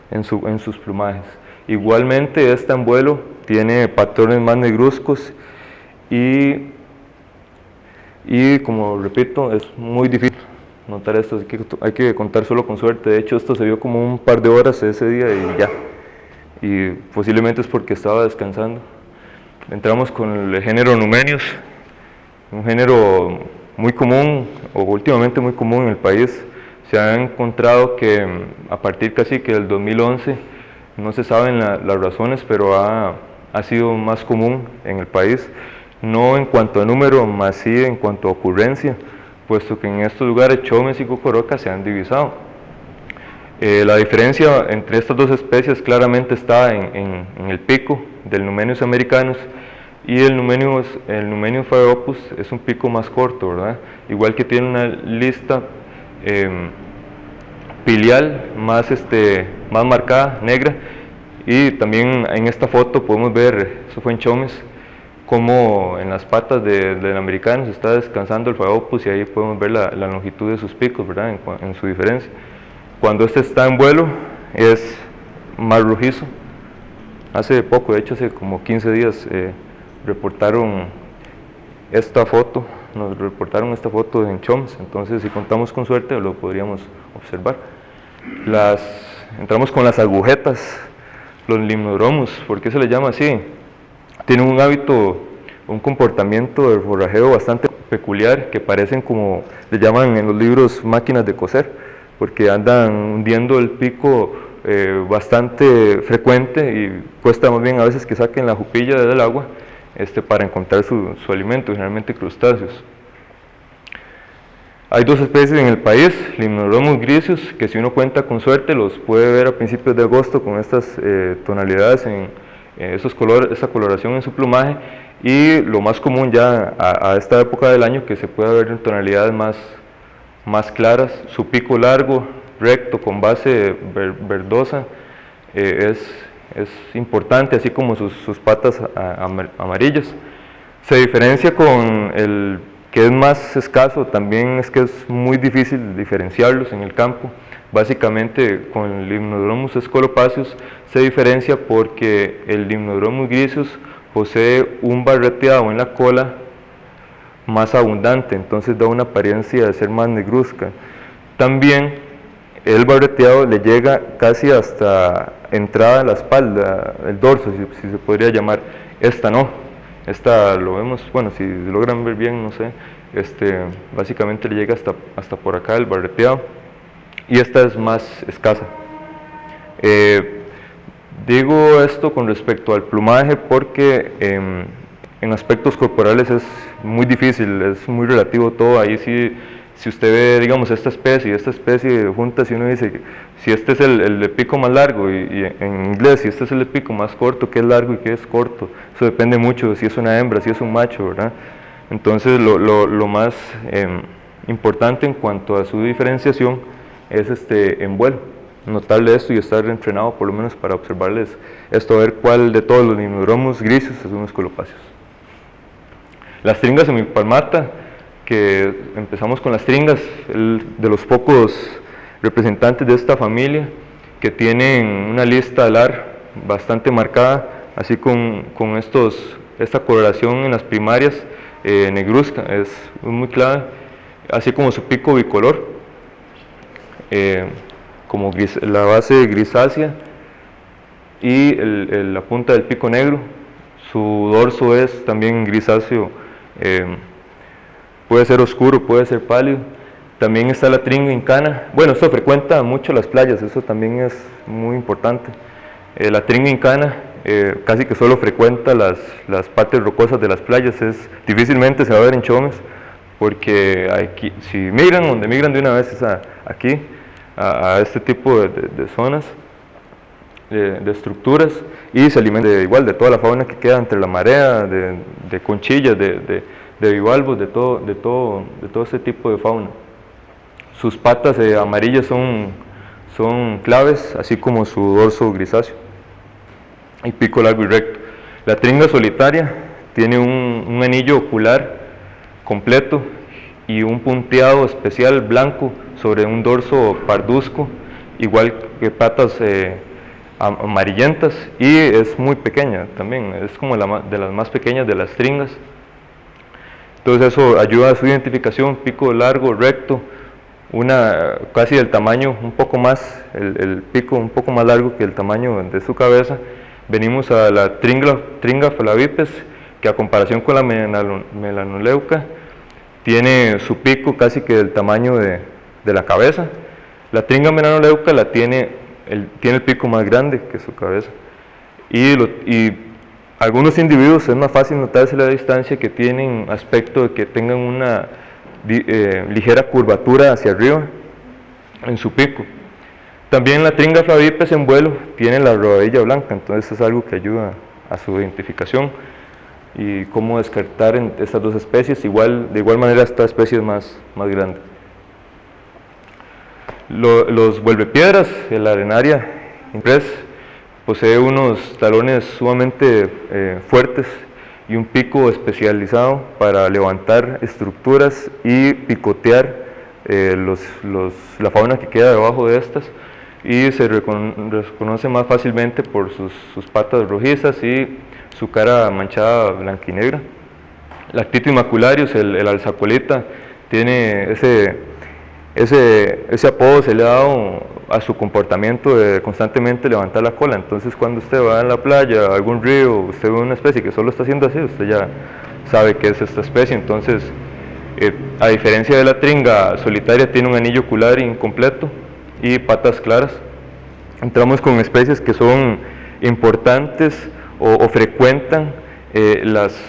en sus plumajes. Igualmente esta en vuelo tiene patrones más negruzcos y como repito, es muy difícil notar esto, hay que contar solo con suerte. De hecho, esto se vio como un par de horas ese día y ya, y posiblemente es porque estaba descansando. Entramos con el género Numenius, un género muy común, o últimamente muy común en el país. Se ha encontrado que a partir casi que del 2011, no se saben las razones, pero ha sido más común en el país, no en cuanto a número, más sí en cuanto a ocurrencia, puesto que en estos lugares Chomes y Cocorocas se han divisado. La diferencia entre estas dos especies claramente está en el pico del Numenius americanus, y el Numenius phalaropus es un pico más corto, ¿verdad? Igual que tiene una lista pilial más marcada, negra, y también en esta foto podemos ver, eso fue en Chomes, como en las patas del americano se está descansando el phalaropus, y ahí podemos ver la longitud de sus picos, ¿verdad? En su diferencia. Cuando este está en vuelo es más rojizo. Hace poco, de hecho hace como 15 días, reportaron esta foto, nos reportaron esta foto en Choms, entonces si contamos con suerte lo podríamos observar. Entramos con las agujetas, los limnodromus. ¿Por qué se les llama así? Tienen un hábito, un comportamiento de forrajeo bastante peculiar, que parecen como, le llaman en los libros máquinas de coser, porque andan hundiendo el pico bastante frecuente y cuesta más bien a veces que saquen la jupilla del agua para encontrar su alimento, generalmente crustáceos. Hay dos especies en el país, Limnodromus griseus, que si uno cuenta con suerte los puede ver a principios de agosto con estas tonalidades, esos colores, esa coloración en su plumaje, y lo más común ya a esta época del año que se puede ver en tonalidades más claras, su pico largo, recto, con base verdosa, es importante, así como sus patas amarillas. Se diferencia con el que es más escaso, también es que es muy difícil diferenciarlos en el campo. Básicamente con el Limnodromus scolopaceus se diferencia porque el Limnodromus griseus posee un barreteado en la cola más abundante, entonces da una apariencia de ser más negruzca. También el barreteado le llega casi hasta entrada a la espalda, el dorso, si se podría llamar. Esta no, esta lo vemos, bueno, si logran ver bien, no sé, básicamente le llega hasta por acá el barreteado, y esta es más escasa. Digo esto con respecto al plumaje porque en aspectos corporales es muy difícil, es muy relativo todo. Ahí sí, si usted ve, digamos, esta especie juntas, y uno dice, si este es el de pico más largo, y en inglés, si este es el de pico más corto, ¿qué es largo y qué es corto? Eso depende mucho de si es una hembra, si es un macho, ¿verdad? Entonces, lo más importante en cuanto a su diferenciación es en vuelo. Notarle esto y estar entrenado por lo menos para observarles esto, a ver cuál de todos los Limnodromus griseus es un scolopaceus. Las tringas semipalmata, que empezamos con las tringas, de los pocos representantes de esta familia que tienen una lista alar bastante marcada, así con esta coloración en las primarias negruzca, es muy clave, así como su pico bicolor, como la base grisácea y la punta del pico negro. Su dorso es también grisáceo, puede ser oscuro, puede ser pálido. También está la tringa incana. Bueno, esto frecuenta mucho las playas, eso también es muy importante. La tringa incana casi que solo frecuenta las partes rocosas de las playas, difícilmente se va a ver en Chomes, porque aquí, si migran, donde migran de una vez es aquí, a este tipo de zonas, de estructuras, y se alimentan igual de toda la fauna que queda entre la marea, de conchillas, de bivalvos, de todo este tipo de fauna. Sus patas amarillas son claves, así como su dorso grisáceo y pico largo y recto. La tringa solitaria tiene un anillo ocular completo y un punteado especial blanco sobre un dorso parduzco, igual que patas amarillentas, y es muy pequeña también, es como de las más pequeñas de las tringas. Entonces eso ayuda a su identificación, pico largo, recto, casi del tamaño, un poco más, el pico un poco más largo que el tamaño de su cabeza. Venimos a la tringa flavipes, que a comparación con la melanoleuca, tiene su pico casi que del tamaño de la cabeza. La tringa melanoleuca tiene el pico más grande que su cabeza. Y algunos individuos es más fácil notarse la distancia, que tienen aspecto de que tengan una ligera curvatura hacia arriba en su pico. También la tringa flavipes en vuelo tiene la rodilla blanca, entonces es algo que ayuda a su identificación y cómo descartar en estas dos especies. De igual manera esta especie es más grande. Los vuelvepiedras, el arenaria impres, posee unos talones sumamente fuertes y un pico especializado para levantar estructuras y picotear la fauna que queda debajo de estas, y se reconoce más fácilmente por sus patas rojizas y su cara manchada blanquinegra. La Actitis macularius, el alzacolita, tiene ese apodo, se le ha dado a su comportamiento de constantemente levantar la cola. Entonces cuando usted va en la playa, a algún río, usted ve una especie que solo está haciendo así, usted ya sabe que es esta especie. Entonces, a diferencia de la tringa solitaria, tiene un anillo ocular incompleto y patas claras. Entramos con especies que son importantes o frecuentan las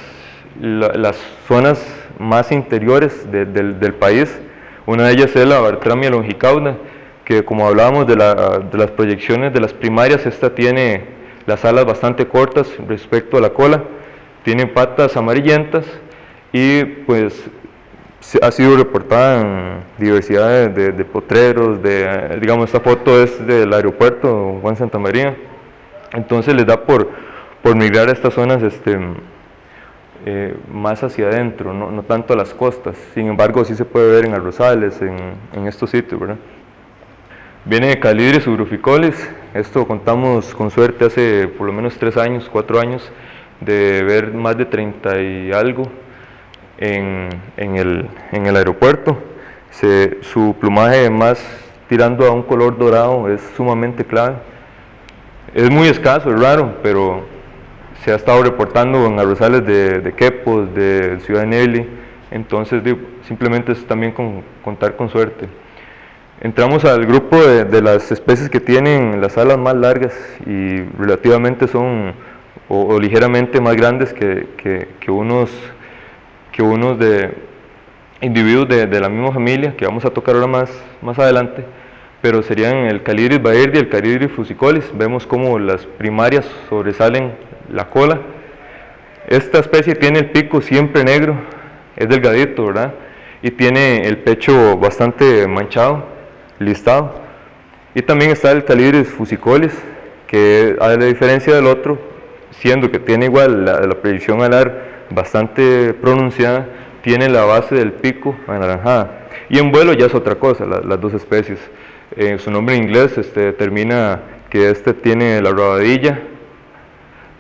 zonas más interiores del país. Una de ellas es la Bartramia longicauda, que como hablábamos de las proyecciones de las primarias, esta tiene las alas bastante cortas respecto a la cola, tiene patas amarillentas y pues ha sido reportada en diversidad de potreros, digamos, esta foto es del aeropuerto Juan Santamaría. Entonces les da por migrar a estas zonas más hacia adentro, no tanto a las costas. Sin embargo, sí se puede ver en arrozales, en estos sitios, ¿verdad? Viene Calidris subruficolis. Esto contamos con suerte hace por lo menos 3 años, 4 años, de ver más de 30 y algo en el aeropuerto. Su plumaje más tirando a un color dorado es sumamente clave. Es muy escaso, es raro, pero se ha estado reportando en arrozales de Quepos, de Ciudad de Nelly. Entonces simplemente es también contar con suerte. Entramos al grupo de las especies que tienen las alas más largas y relativamente son o ligeramente más grandes que unos de individuos de la misma familia, que vamos a tocar ahora más adelante, pero serían el Calidris bairdi y el Calidris fusicolis. Vemos como las primarias sobresalen la cola. Esta especie tiene el pico siempre negro, es delgadito, ¿verdad? Y tiene el pecho bastante manchado, listado. Y también está el Calidris fusicolis, que a la diferencia del otro, siendo que tiene igual la proyección alar bastante pronunciada, tiene la base del pico anaranjada. Y en vuelo ya es otra cosa, las dos especies. Su nombre en inglés determina que este tiene la rabadilla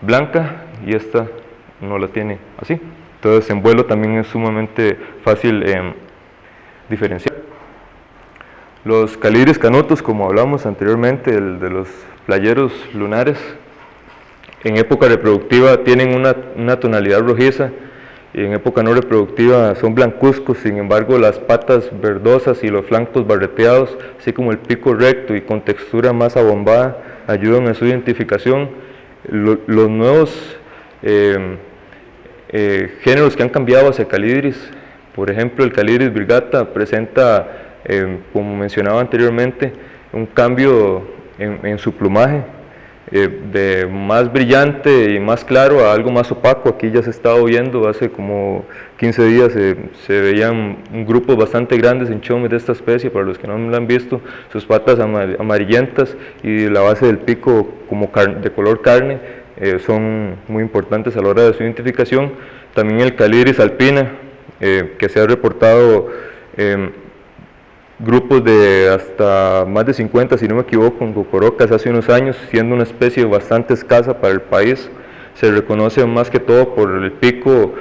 blanca y esta no la tiene así. Entonces en vuelo también es sumamente fácil diferenciar. Los Calidris canutos, como hablamos anteriormente, el de los playeros lunares, en época reproductiva tienen una tonalidad rojiza y en época no reproductiva son blancuzcos. Sin embargo, las patas verdosas y los flancos barreteados, así como el pico recto y con textura más abombada, ayudan a su identificación. Los nuevos géneros que han cambiado hacia Calidris, por ejemplo el Calidris virgata presenta, como mencionaba anteriormente, un cambio en su plumaje, de más brillante y más claro a algo más opaco. Aquí ya se estaba viendo, hace como 15 días se veían grupos bastante grandes en chomes de esta especie. Para los que no la han visto, sus patas amarillentas y la base del pico como de color carne son muy importantes a la hora de su identificación. También el Calidris alpina, que se ha reportado grupos de hasta más de 50, si no me equivoco, en Cocorocas hace unos años, siendo una especie bastante escasa para el país. Se reconoce más que todo por el pico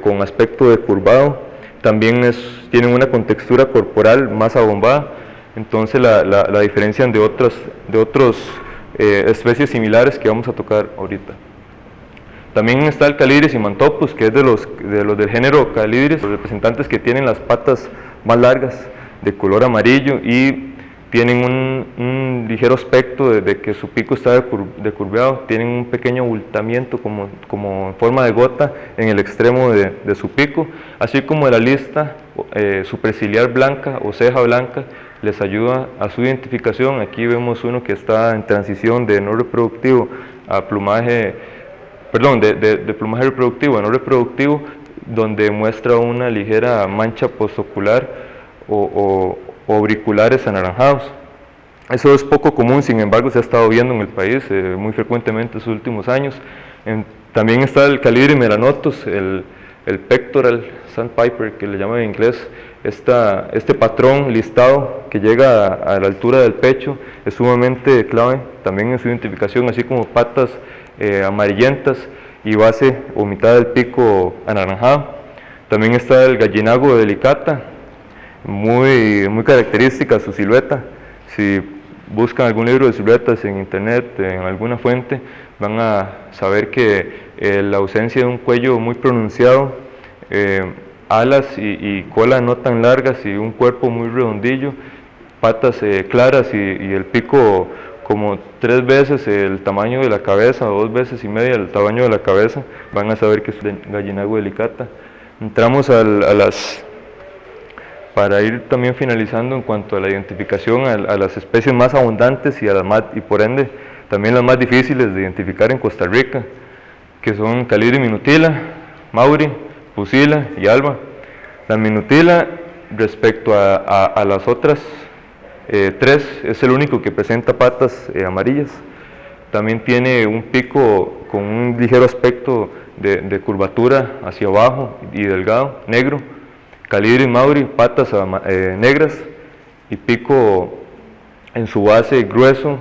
con aspecto de curvado. También tienen una contextura corporal más abombada. Entonces la diferencian de otras especies similares que vamos a tocar ahorita. También está el Calidris himantopus, que es de los del género Calidris, los representantes que tienen las patas más largas, de color amarillo, y tienen un ligero aspecto de que su pico está decurveado. Tienen un pequeño abultamiento como en forma de gota en el extremo de su pico, así como la lista superciliar blanca o ceja blanca les ayuda a su identificación. Aquí vemos uno que está en transición de no reproductivo a plumaje, perdón, de plumaje reproductivo a no reproductivo, donde muestra una ligera mancha postocular o auriculares anaranjados. Eso es poco común, sin embargo se ha estado viendo en el país muy frecuentemente en los últimos años. También está el Calidris melanotus, el pectoral sandpiper, que le llaman en inglés. Este patrón listado que llega a la altura del pecho es sumamente clave también en su identificación, así como patas amarillentas y base o mitad del pico anaranjado. También está el gallinago delicata, muy característica su silueta. Si buscan algún libro de siluetas en internet, en alguna fuente, van a saber que la ausencia de un cuello muy pronunciado, alas y cola no tan largas y un cuerpo muy redondillo, patas claras y el pico como 3 veces el tamaño de la cabeza, 2 veces y media el tamaño de la cabeza, van a saber que es gallinago delicata. Entramos para ir también finalizando en cuanto a la identificación a las especies más abundantes y por ende también las más difíciles de identificar en Costa Rica, que son Calidris minutila, Mauri, Pusila y Alba. La minutila, respecto a las otras 3, es el único que presenta patas amarillas. También tiene un pico con un ligero aspecto de curvatura hacia abajo y delgado, negro. Calidris mauri, patas negras y pico en su base grueso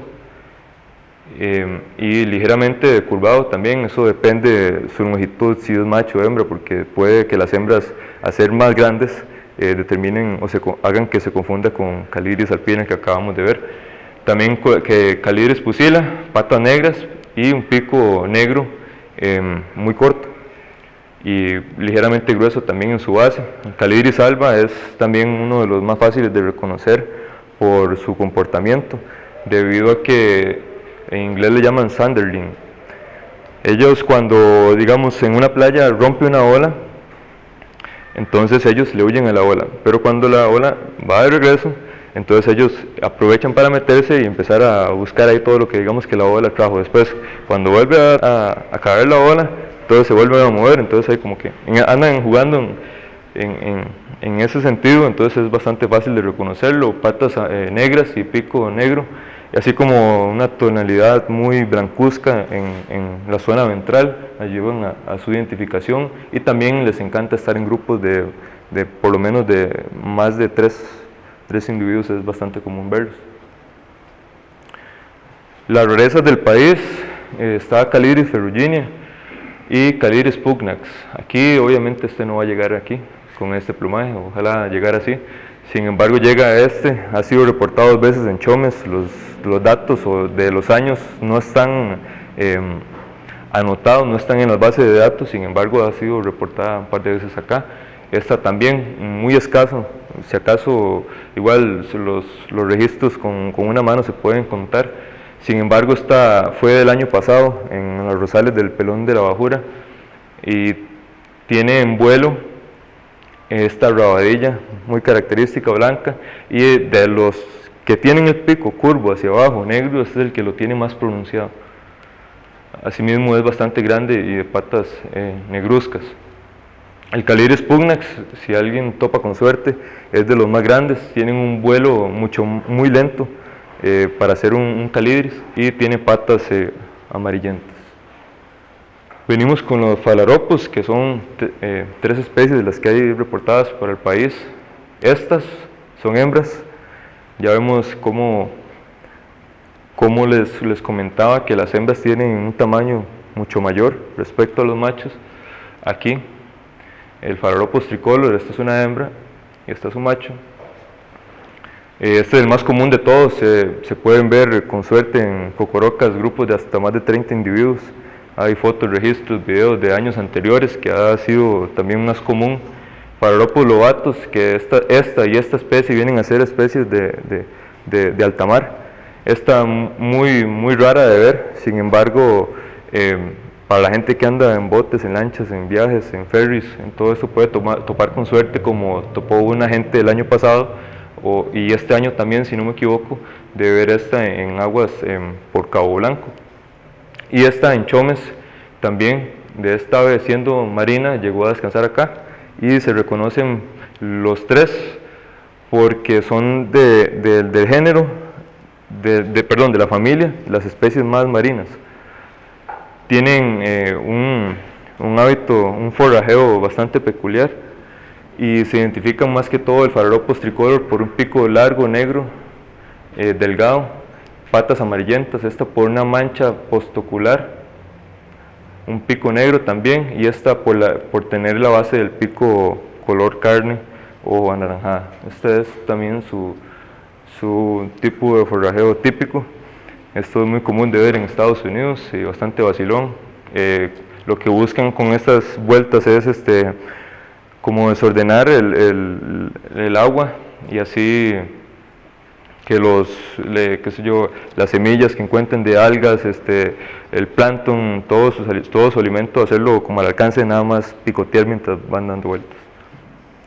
y ligeramente curvado también. Eso depende de su longitud, si es macho o hembra, porque puede que las hembras, al ser más grandes, determinen o hagan que se confunda con Calidris alpina que acabamos de ver. También que Calidris pusila, patas negras y un pico negro muy corto y ligeramente grueso también en su base. Calidris alba es también uno de los más fáciles de reconocer por su comportamiento, debido a que en inglés le llaman sanderling. Ellos, cuando, digamos, en una playa rompe una ola, entonces ellos le huyen a la ola, pero cuando la ola va de regreso, entonces ellos aprovechan para meterse y empezar a buscar ahí todo lo que digamos que la ola trajo. Después, cuando vuelve a caer la ola, entonces se vuelven a mover, entonces ahí como que andan jugando en ese sentido, entonces es bastante fácil de reconocerlo. Patas negras y pico negro, y así como una tonalidad muy blancuzca en la zona ventral, ayudan a su identificación, y también les encanta estar en grupos de por lo menos de más de tres individuos, es bastante común verlos. Las rarezas del país, está Calidris ferruginea y Calidris pugnax. Aquí obviamente este no va a llegar aquí con este plumaje, ojalá llegara así. Sin embargo llega a ha sido reportado 2 veces en Chomes. Los datos de los años no están anotados, no están en las bases de datos, sin embargo ha sido reportada un par de veces acá. Esta también muy escaso, si acaso igual los registros con una mano se pueden contar. Sin embargo esta fue del año pasado en los rosales del Pelón de la Bajura y tiene en vuelo esta rabadilla muy característica blanca, y de los que tienen el pico curvo hacia abajo negro, este es el que lo tiene más pronunciado. Asimismo es bastante grande y de patas negruzcas. El Calidris pugnax, si alguien topa con suerte, es de los más grandes, tienen un vuelo muy lento para ser un Calidris, y tiene patas amarillentas. Venimos con los Phalaropus, que son 3 especies de las que hay reportadas para el país. Estas son hembras. Ya vemos cómo les comentaba que las hembras tienen un tamaño mucho mayor respecto a los machos. Aquí el Phalaropus tricolor, esta es una hembra y esta es un macho. Este es el más común de todos, se pueden ver con suerte en Cocorocas grupos de hasta más de 30 individuos. Hay fotos, registros, videos de años anteriores que ha sido también más común. Phalaropus lobatus, que esta y esta especie vienen a ser especies de alta mar. Esta muy rara de ver, sin embargo, para la gente que anda en botes, en lanchas, en viajes, en ferries, en todo eso puede topar con suerte, como topó una gente el año pasado, y este año también, si no me equivoco, de ver esta en aguas por Cabo Blanco. Y esta en Chomes también, de esta ave siendo marina, llegó a descansar acá, y se reconocen los 3 porque son del género, de la familia, las especies más marinas. Tienen un hábito, un forrajeo bastante peculiar, y se identifican más que todo el Phalaropus tricolor por un pico largo, negro, delgado, patas amarillentas, esta por una mancha postocular un pico negro también, y esta por tener la base del pico color carne o anaranjada. Este es también su tipo de forrajeo típico. Esto es muy común de ver en Estados Unidos y bastante vacilón. Lo que buscan con estas vueltas es como desordenar el agua, y así que qué sé yo, las semillas que encuentren de algas, el plancton, todo su alimento, hacerlo como al alcance, nada más picotear mientras van dando vueltas.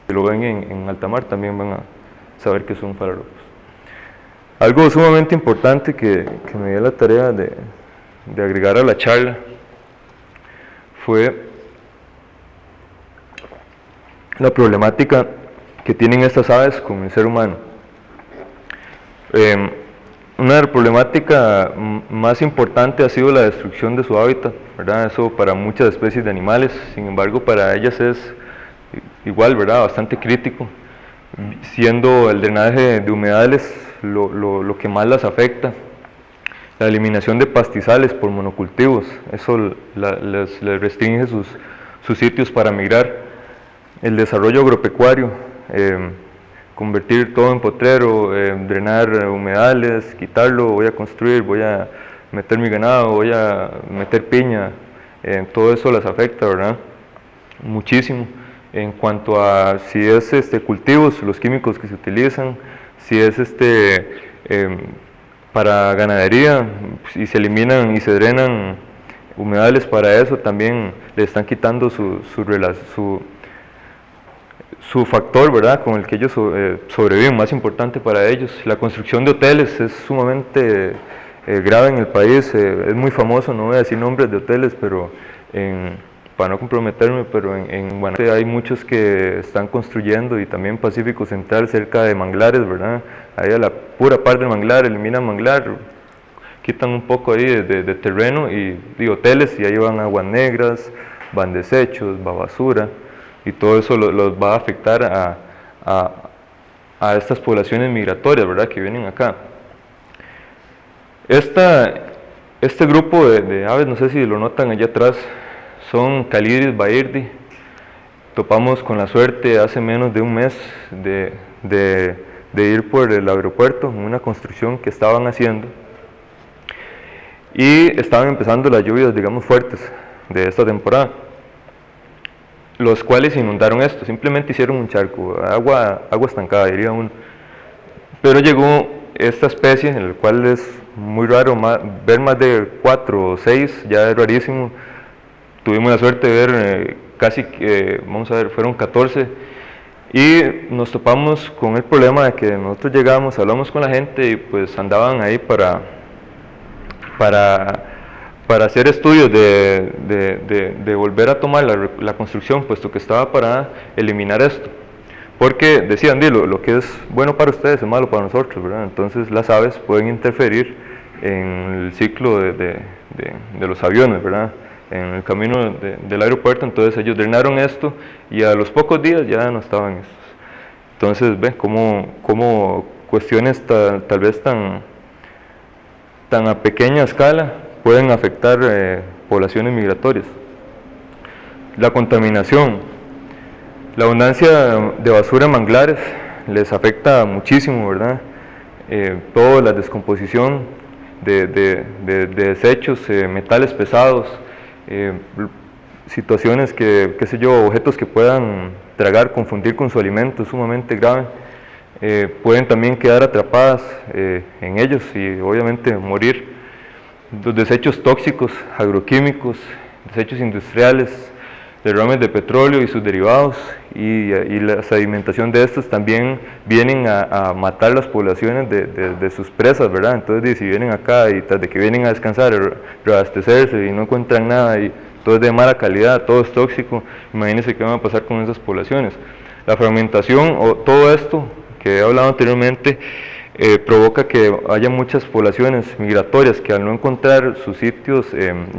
Si lo ven en alta mar también van a saber que son falarocos. Algo sumamente importante que me dio la tarea de agregar a la charla fue la problemática que tienen estas aves con el ser humano. Una problemática más importante ha sido la destrucción de su hábitat, ¿verdad? Eso para muchas especies de animales, sin embargo para ellas es igual, ¿verdad? Bastante crítico, siendo el drenaje de humedales lo que más las afecta. La eliminación de pastizales por monocultivos, eso les restringe sus sitios para migrar. El desarrollo agropecuario, convertir todo en potrero, drenar humedales, quitarlo, voy a construir, voy a meter mi ganado, voy a meter piña, todo eso las afecta, ¿verdad? Muchísimo. En cuanto a si es cultivos, los químicos que se utilizan, si es para ganadería, y se eliminan y se drenan humedales para eso, también le están quitando su factor, ¿verdad?, con el que ellos sobreviven, más importante para ellos. La construcción de hoteles es sumamente grave en el país, es muy famoso, no voy a decir nombres de hoteles, pero para no comprometerme, pero en Guanacaste hay muchos que están construyendo, y también Pacífico Central, cerca de manglares, ¿verdad? Ahí a la pura par del manglar, eliminan manglar, quitan un poco ahí de terreno y hoteles, y ahí van aguas negras, van desechos, va basura, y todo eso los va a afectar a estas poblaciones migratorias, ¿verdad?, que vienen acá. Este grupo de aves, no sé si lo notan allá atrás, son Calidris bairdi. Topamos con la suerte hace menos de un mes de ir por el aeropuerto en una construcción que estaban haciendo, y estaban empezando las lluvias, digamos, fuertes de esta temporada, los cuales inundaron esto. Simplemente hicieron un charco, agua estancada, diría uno. Pero llegó esta especie, en la cual es muy raro ver más de 4 o 6, ya es rarísimo. Tuvimos la suerte de ver vamos a ver, fueron 14, y nos topamos con el problema de que nosotros llegamos, hablamos con la gente, y pues andaban ahí para hacer estudios de volver a tomar la construcción, puesto que estaba para eliminar esto, porque decían, lo que es bueno para ustedes es malo para nosotros, ¿verdad? Entonces las aves pueden interferir en el ciclo de los aviones, ¿verdad?, en el camino del aeropuerto. Entonces ellos drenaron esto, y a los pocos días ya no estaban estos. Entonces ven cómo cuestiones tal vez tan a pequeña escala pueden afectar poblaciones migratorias. La contaminación, la abundancia de basura en manglares les afecta muchísimo, ¿verdad? Toda la descomposición de desechos, metales pesados, situaciones qué sé yo, objetos que puedan tragar, confundir con su alimento, es sumamente grave. Pueden también quedar atrapadas en ellos y obviamente morir. Los desechos tóxicos, agroquímicos, desechos industriales, derrames de petróleo y sus derivados, y la sedimentación de estos también vienen a matar las poblaciones de sus presas, ¿verdad? Entonces, si vienen acá y tras de que vienen a descansar, reabastecerse y no encuentran nada, y todo es de mala calidad, todo es tóxico, imagínense qué va a pasar con esas poblaciones. La fragmentación, o todo esto que he hablado anteriormente, provoca que haya muchas poblaciones migratorias que al no encontrar sus sitios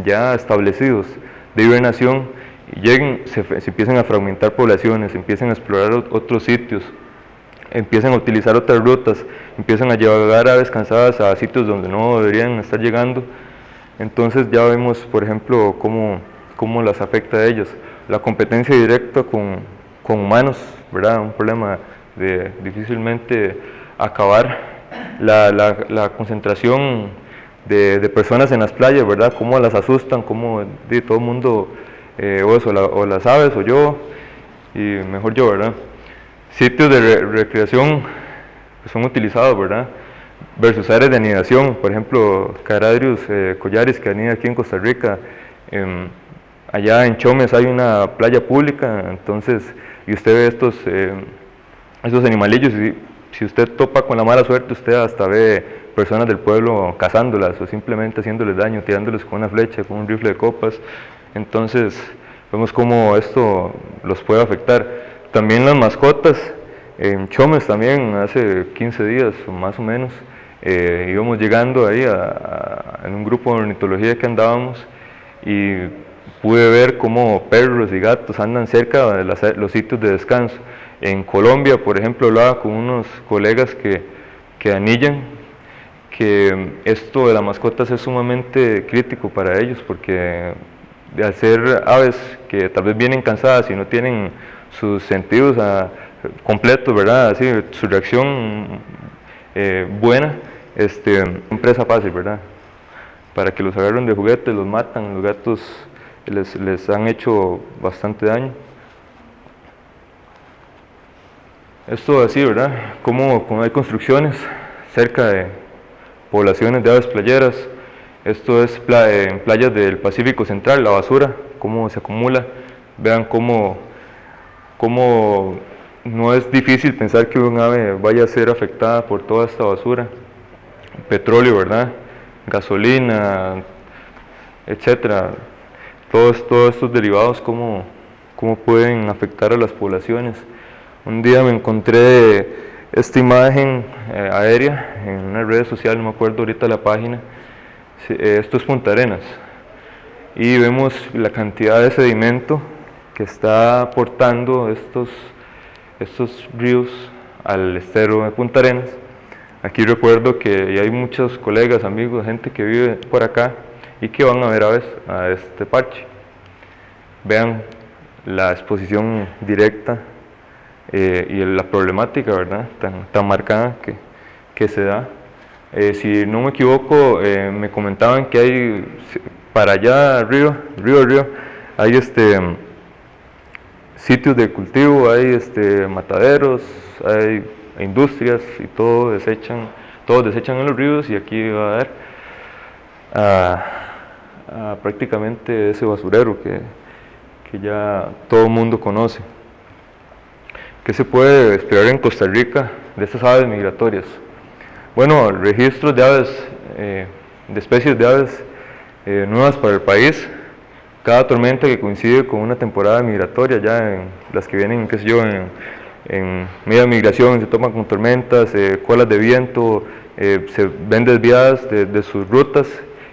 ya establecidos de hibernación, lleguen, se empiezan a fragmentar poblaciones, empiezan a explorar otros sitios, empiezan a utilizar otras rutas, empiezan a llevar aves cansadas a sitios donde no deberían estar llegando. Entonces ya vemos, por ejemplo, cómo cómo las afecta a ellas. La competencia directa con humanos, ¿verdad? Un problema de difícilmente acabar. La concentración de personas en las playas, ¿verdad? Cómo las asustan, cómo todo el mundo, o las aves o yo, y mejor yo, ¿verdad? Sitios de recreación que son utilizados, ¿verdad? Versus áreas de anidación, por ejemplo, Caradrius Collares, que anida aquí en Costa Rica. Allá en Chomes hay una playa pública, entonces, y usted ve estos animalillos, y si usted topa con la mala suerte, usted hasta ve personas del pueblo cazándolas o simplemente haciéndoles daño, tirándoles con una flecha, con un rifle de copas. Entonces vemos cómo esto los puede afectar. También las mascotas, en Chomes también hace 15 días o más o menos, íbamos llegando ahí en un grupo de ornitología que andábamos, y pude ver cómo perros y gatos andan cerca de los sitios de descanso. En Colombia, por ejemplo, hablaba con unos colegas que anillan, que esto de las mascotas es sumamente crítico para ellos, porque al ser aves que tal vez vienen cansadas y no tienen sus sentidos completos, ¿verdad? Así, su reacción buena, presa fácil, ¿verdad? Para que los agarren de juguete, los matan, los gatos les han hecho bastante daño. Esto así, ¿verdad? Como hay construcciones cerca de poblaciones de aves playeras. Esto es en playas del Pacífico Central, la basura, cómo se acumula. Vean cómo no es difícil pensar que un ave vaya a ser afectada por toda esta basura. Petróleo, ¿verdad? Gasolina, etcétera. Todos estos derivados, cómo pueden afectar a las poblaciones. Un día me encontré esta imagen aérea en una red social, no me acuerdo ahorita la página. Esto es Punta Arenas, y vemos la cantidad de sedimento que está aportando estos ríos al estero de Punta Arenas. Aquí recuerdo que hay muchos colegas, amigos, gente que vive por acá y que van a ver aves a este parche. Vean la exposición directa y la problemática, ¿verdad? Tan marcada que se da. Si no me equivoco, me comentaban que hay para allá río, hay sitios de cultivo, hay mataderos, hay industrias, y todos desechan en los ríos, y aquí va a haber prácticamente ese basurero que ya todo el mundo conoce. ¿Qué se puede esperar en Costa Rica de estas aves migratorias? Bueno, registros de aves, de especies de aves nuevas para el país. Cada tormenta que coincide con una temporada migratoria, ya en las que vienen, qué sé yo, en media migración, se toman con tormentas, colas de viento, se ven desviadas de sus rutas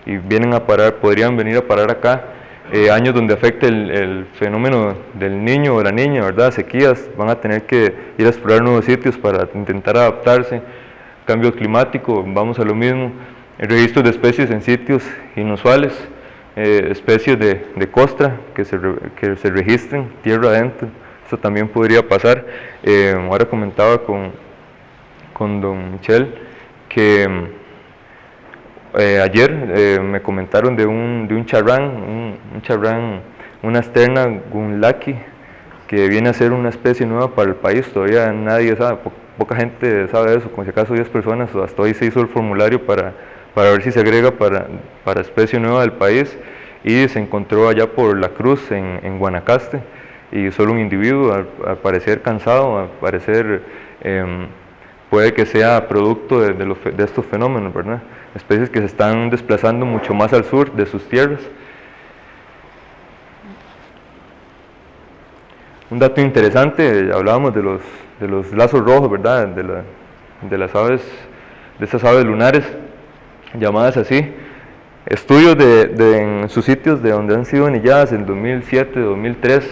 y vienen a parar, podrían venir a parar acá. Años donde afecte el fenómeno del niño o la niña, ¿verdad? Sequías, van a tener que ir a explorar nuevos sitios para intentar adaptarse. Cambio climático, vamos a lo mismo. Registros de especies en sitios inusuales, especies de costra que se registren tierra adentro. Esto también podría pasar. Ahora comentaba con don Michel que ayer me comentaron de un charrán, una asterna gunlaki, que viene a ser una especie nueva para el país. Todavía nadie sabe, poca gente sabe eso, como si acaso 10 personas, hasta hoy se hizo el formulario para ver si se agrega para especie nueva del país, y se encontró allá por La Cruz, en Guanacaste, y solo un individuo, al parecer cansado, al parecer puede que sea producto de estos fenómenos, ¿verdad? Especies que se están desplazando mucho más al sur de sus tierras. Un dato interesante, hablábamos de los lazos rojos, ¿verdad? De las aves, de estas aves lunares, llamadas así. Estudios en sus sitios de donde han sido anilladas en 2007, 2003,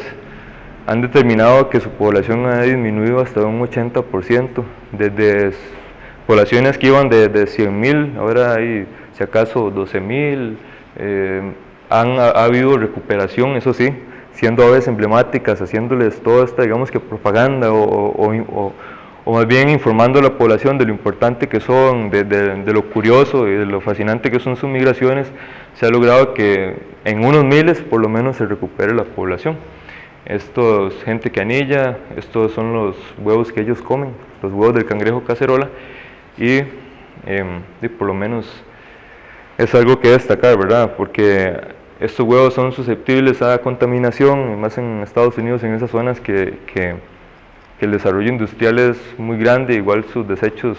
han determinado que su población ha disminuido hasta un 80%, desde poblaciones que iban de 100.000, ahora hay si acaso 12.000, ha habido recuperación, eso sí, siendo aves emblemáticas, haciéndoles toda esta, digamos que propaganda o más bien informando a la población de lo importante que son, de lo curioso y de lo fascinante que son sus migraciones. Se ha logrado que en unos miles por lo menos se recupere la población. Esto es gente que anilla, estos son los huevos que ellos comen, los huevos del cangrejo cacerola, y por lo menos es algo que destacar, ¿verdad? Porque estos huevos son susceptibles a contaminación, más en Estados Unidos, en esas zonas que el desarrollo industrial es muy grande, igual sus desechos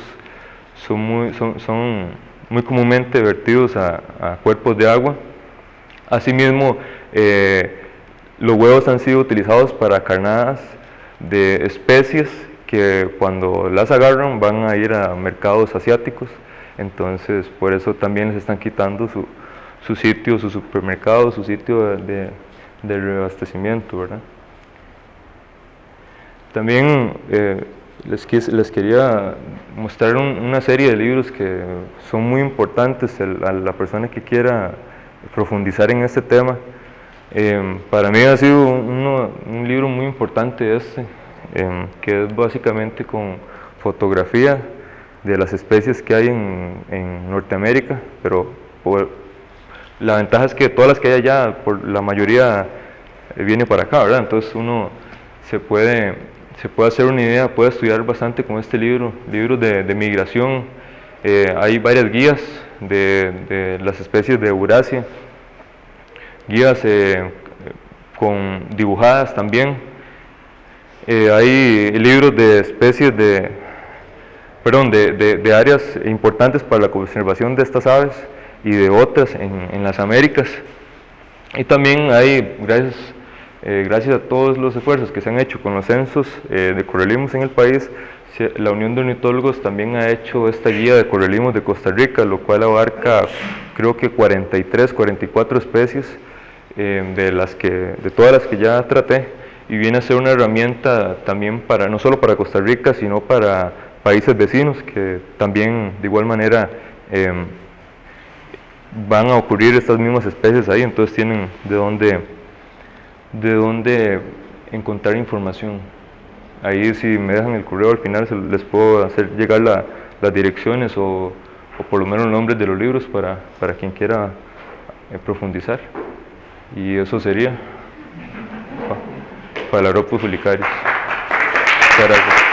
son muy comúnmente vertidos a cuerpos de agua. Asimismo, los huevos han sido utilizados para carnadas de especies que cuando las agarran van a ir a mercados asiáticos, entonces por eso también les están quitando su sitio, su supermercado, su sitio de reabastecimiento, ¿verdad? También les quería mostrar una serie de libros que son muy importantes a la persona que quiera profundizar en este tema. Para mí ha sido un libro muy importante que es básicamente con fotografía de las especies que hay en Norteamérica, pero la ventaja es que todas las que hay allá, por la mayoría viene para acá, ¿verdad? Entonces uno se puede hacer una idea, puede estudiar bastante con este libro, libros de migración. Hay varias guías de las especies de Eurasia, guías con dibujadas también. Hay libros de especies de áreas importantes para la conservación de estas aves y de otras en las Américas. Y también hay, gracias a todos los esfuerzos que se han hecho con los censos de correlimos en el país, la Unión de Ornitólogos también ha hecho esta guía de correlimos de Costa Rica, lo cual abarca creo que 43, 44 especies de todas las que ya traté, y viene a ser una herramienta también no solo para Costa Rica, sino para países vecinos que también de igual manera van a ocurrir estas mismas especies ahí, entonces tienen de dónde encontrar información. Ahí, si me dejan el correo al final, les puedo hacer llegar las direcciones o por lo menos los nombres de los libros para quien quiera profundizar. Y eso sería Phalaropus fulicarius. Muchas gracias.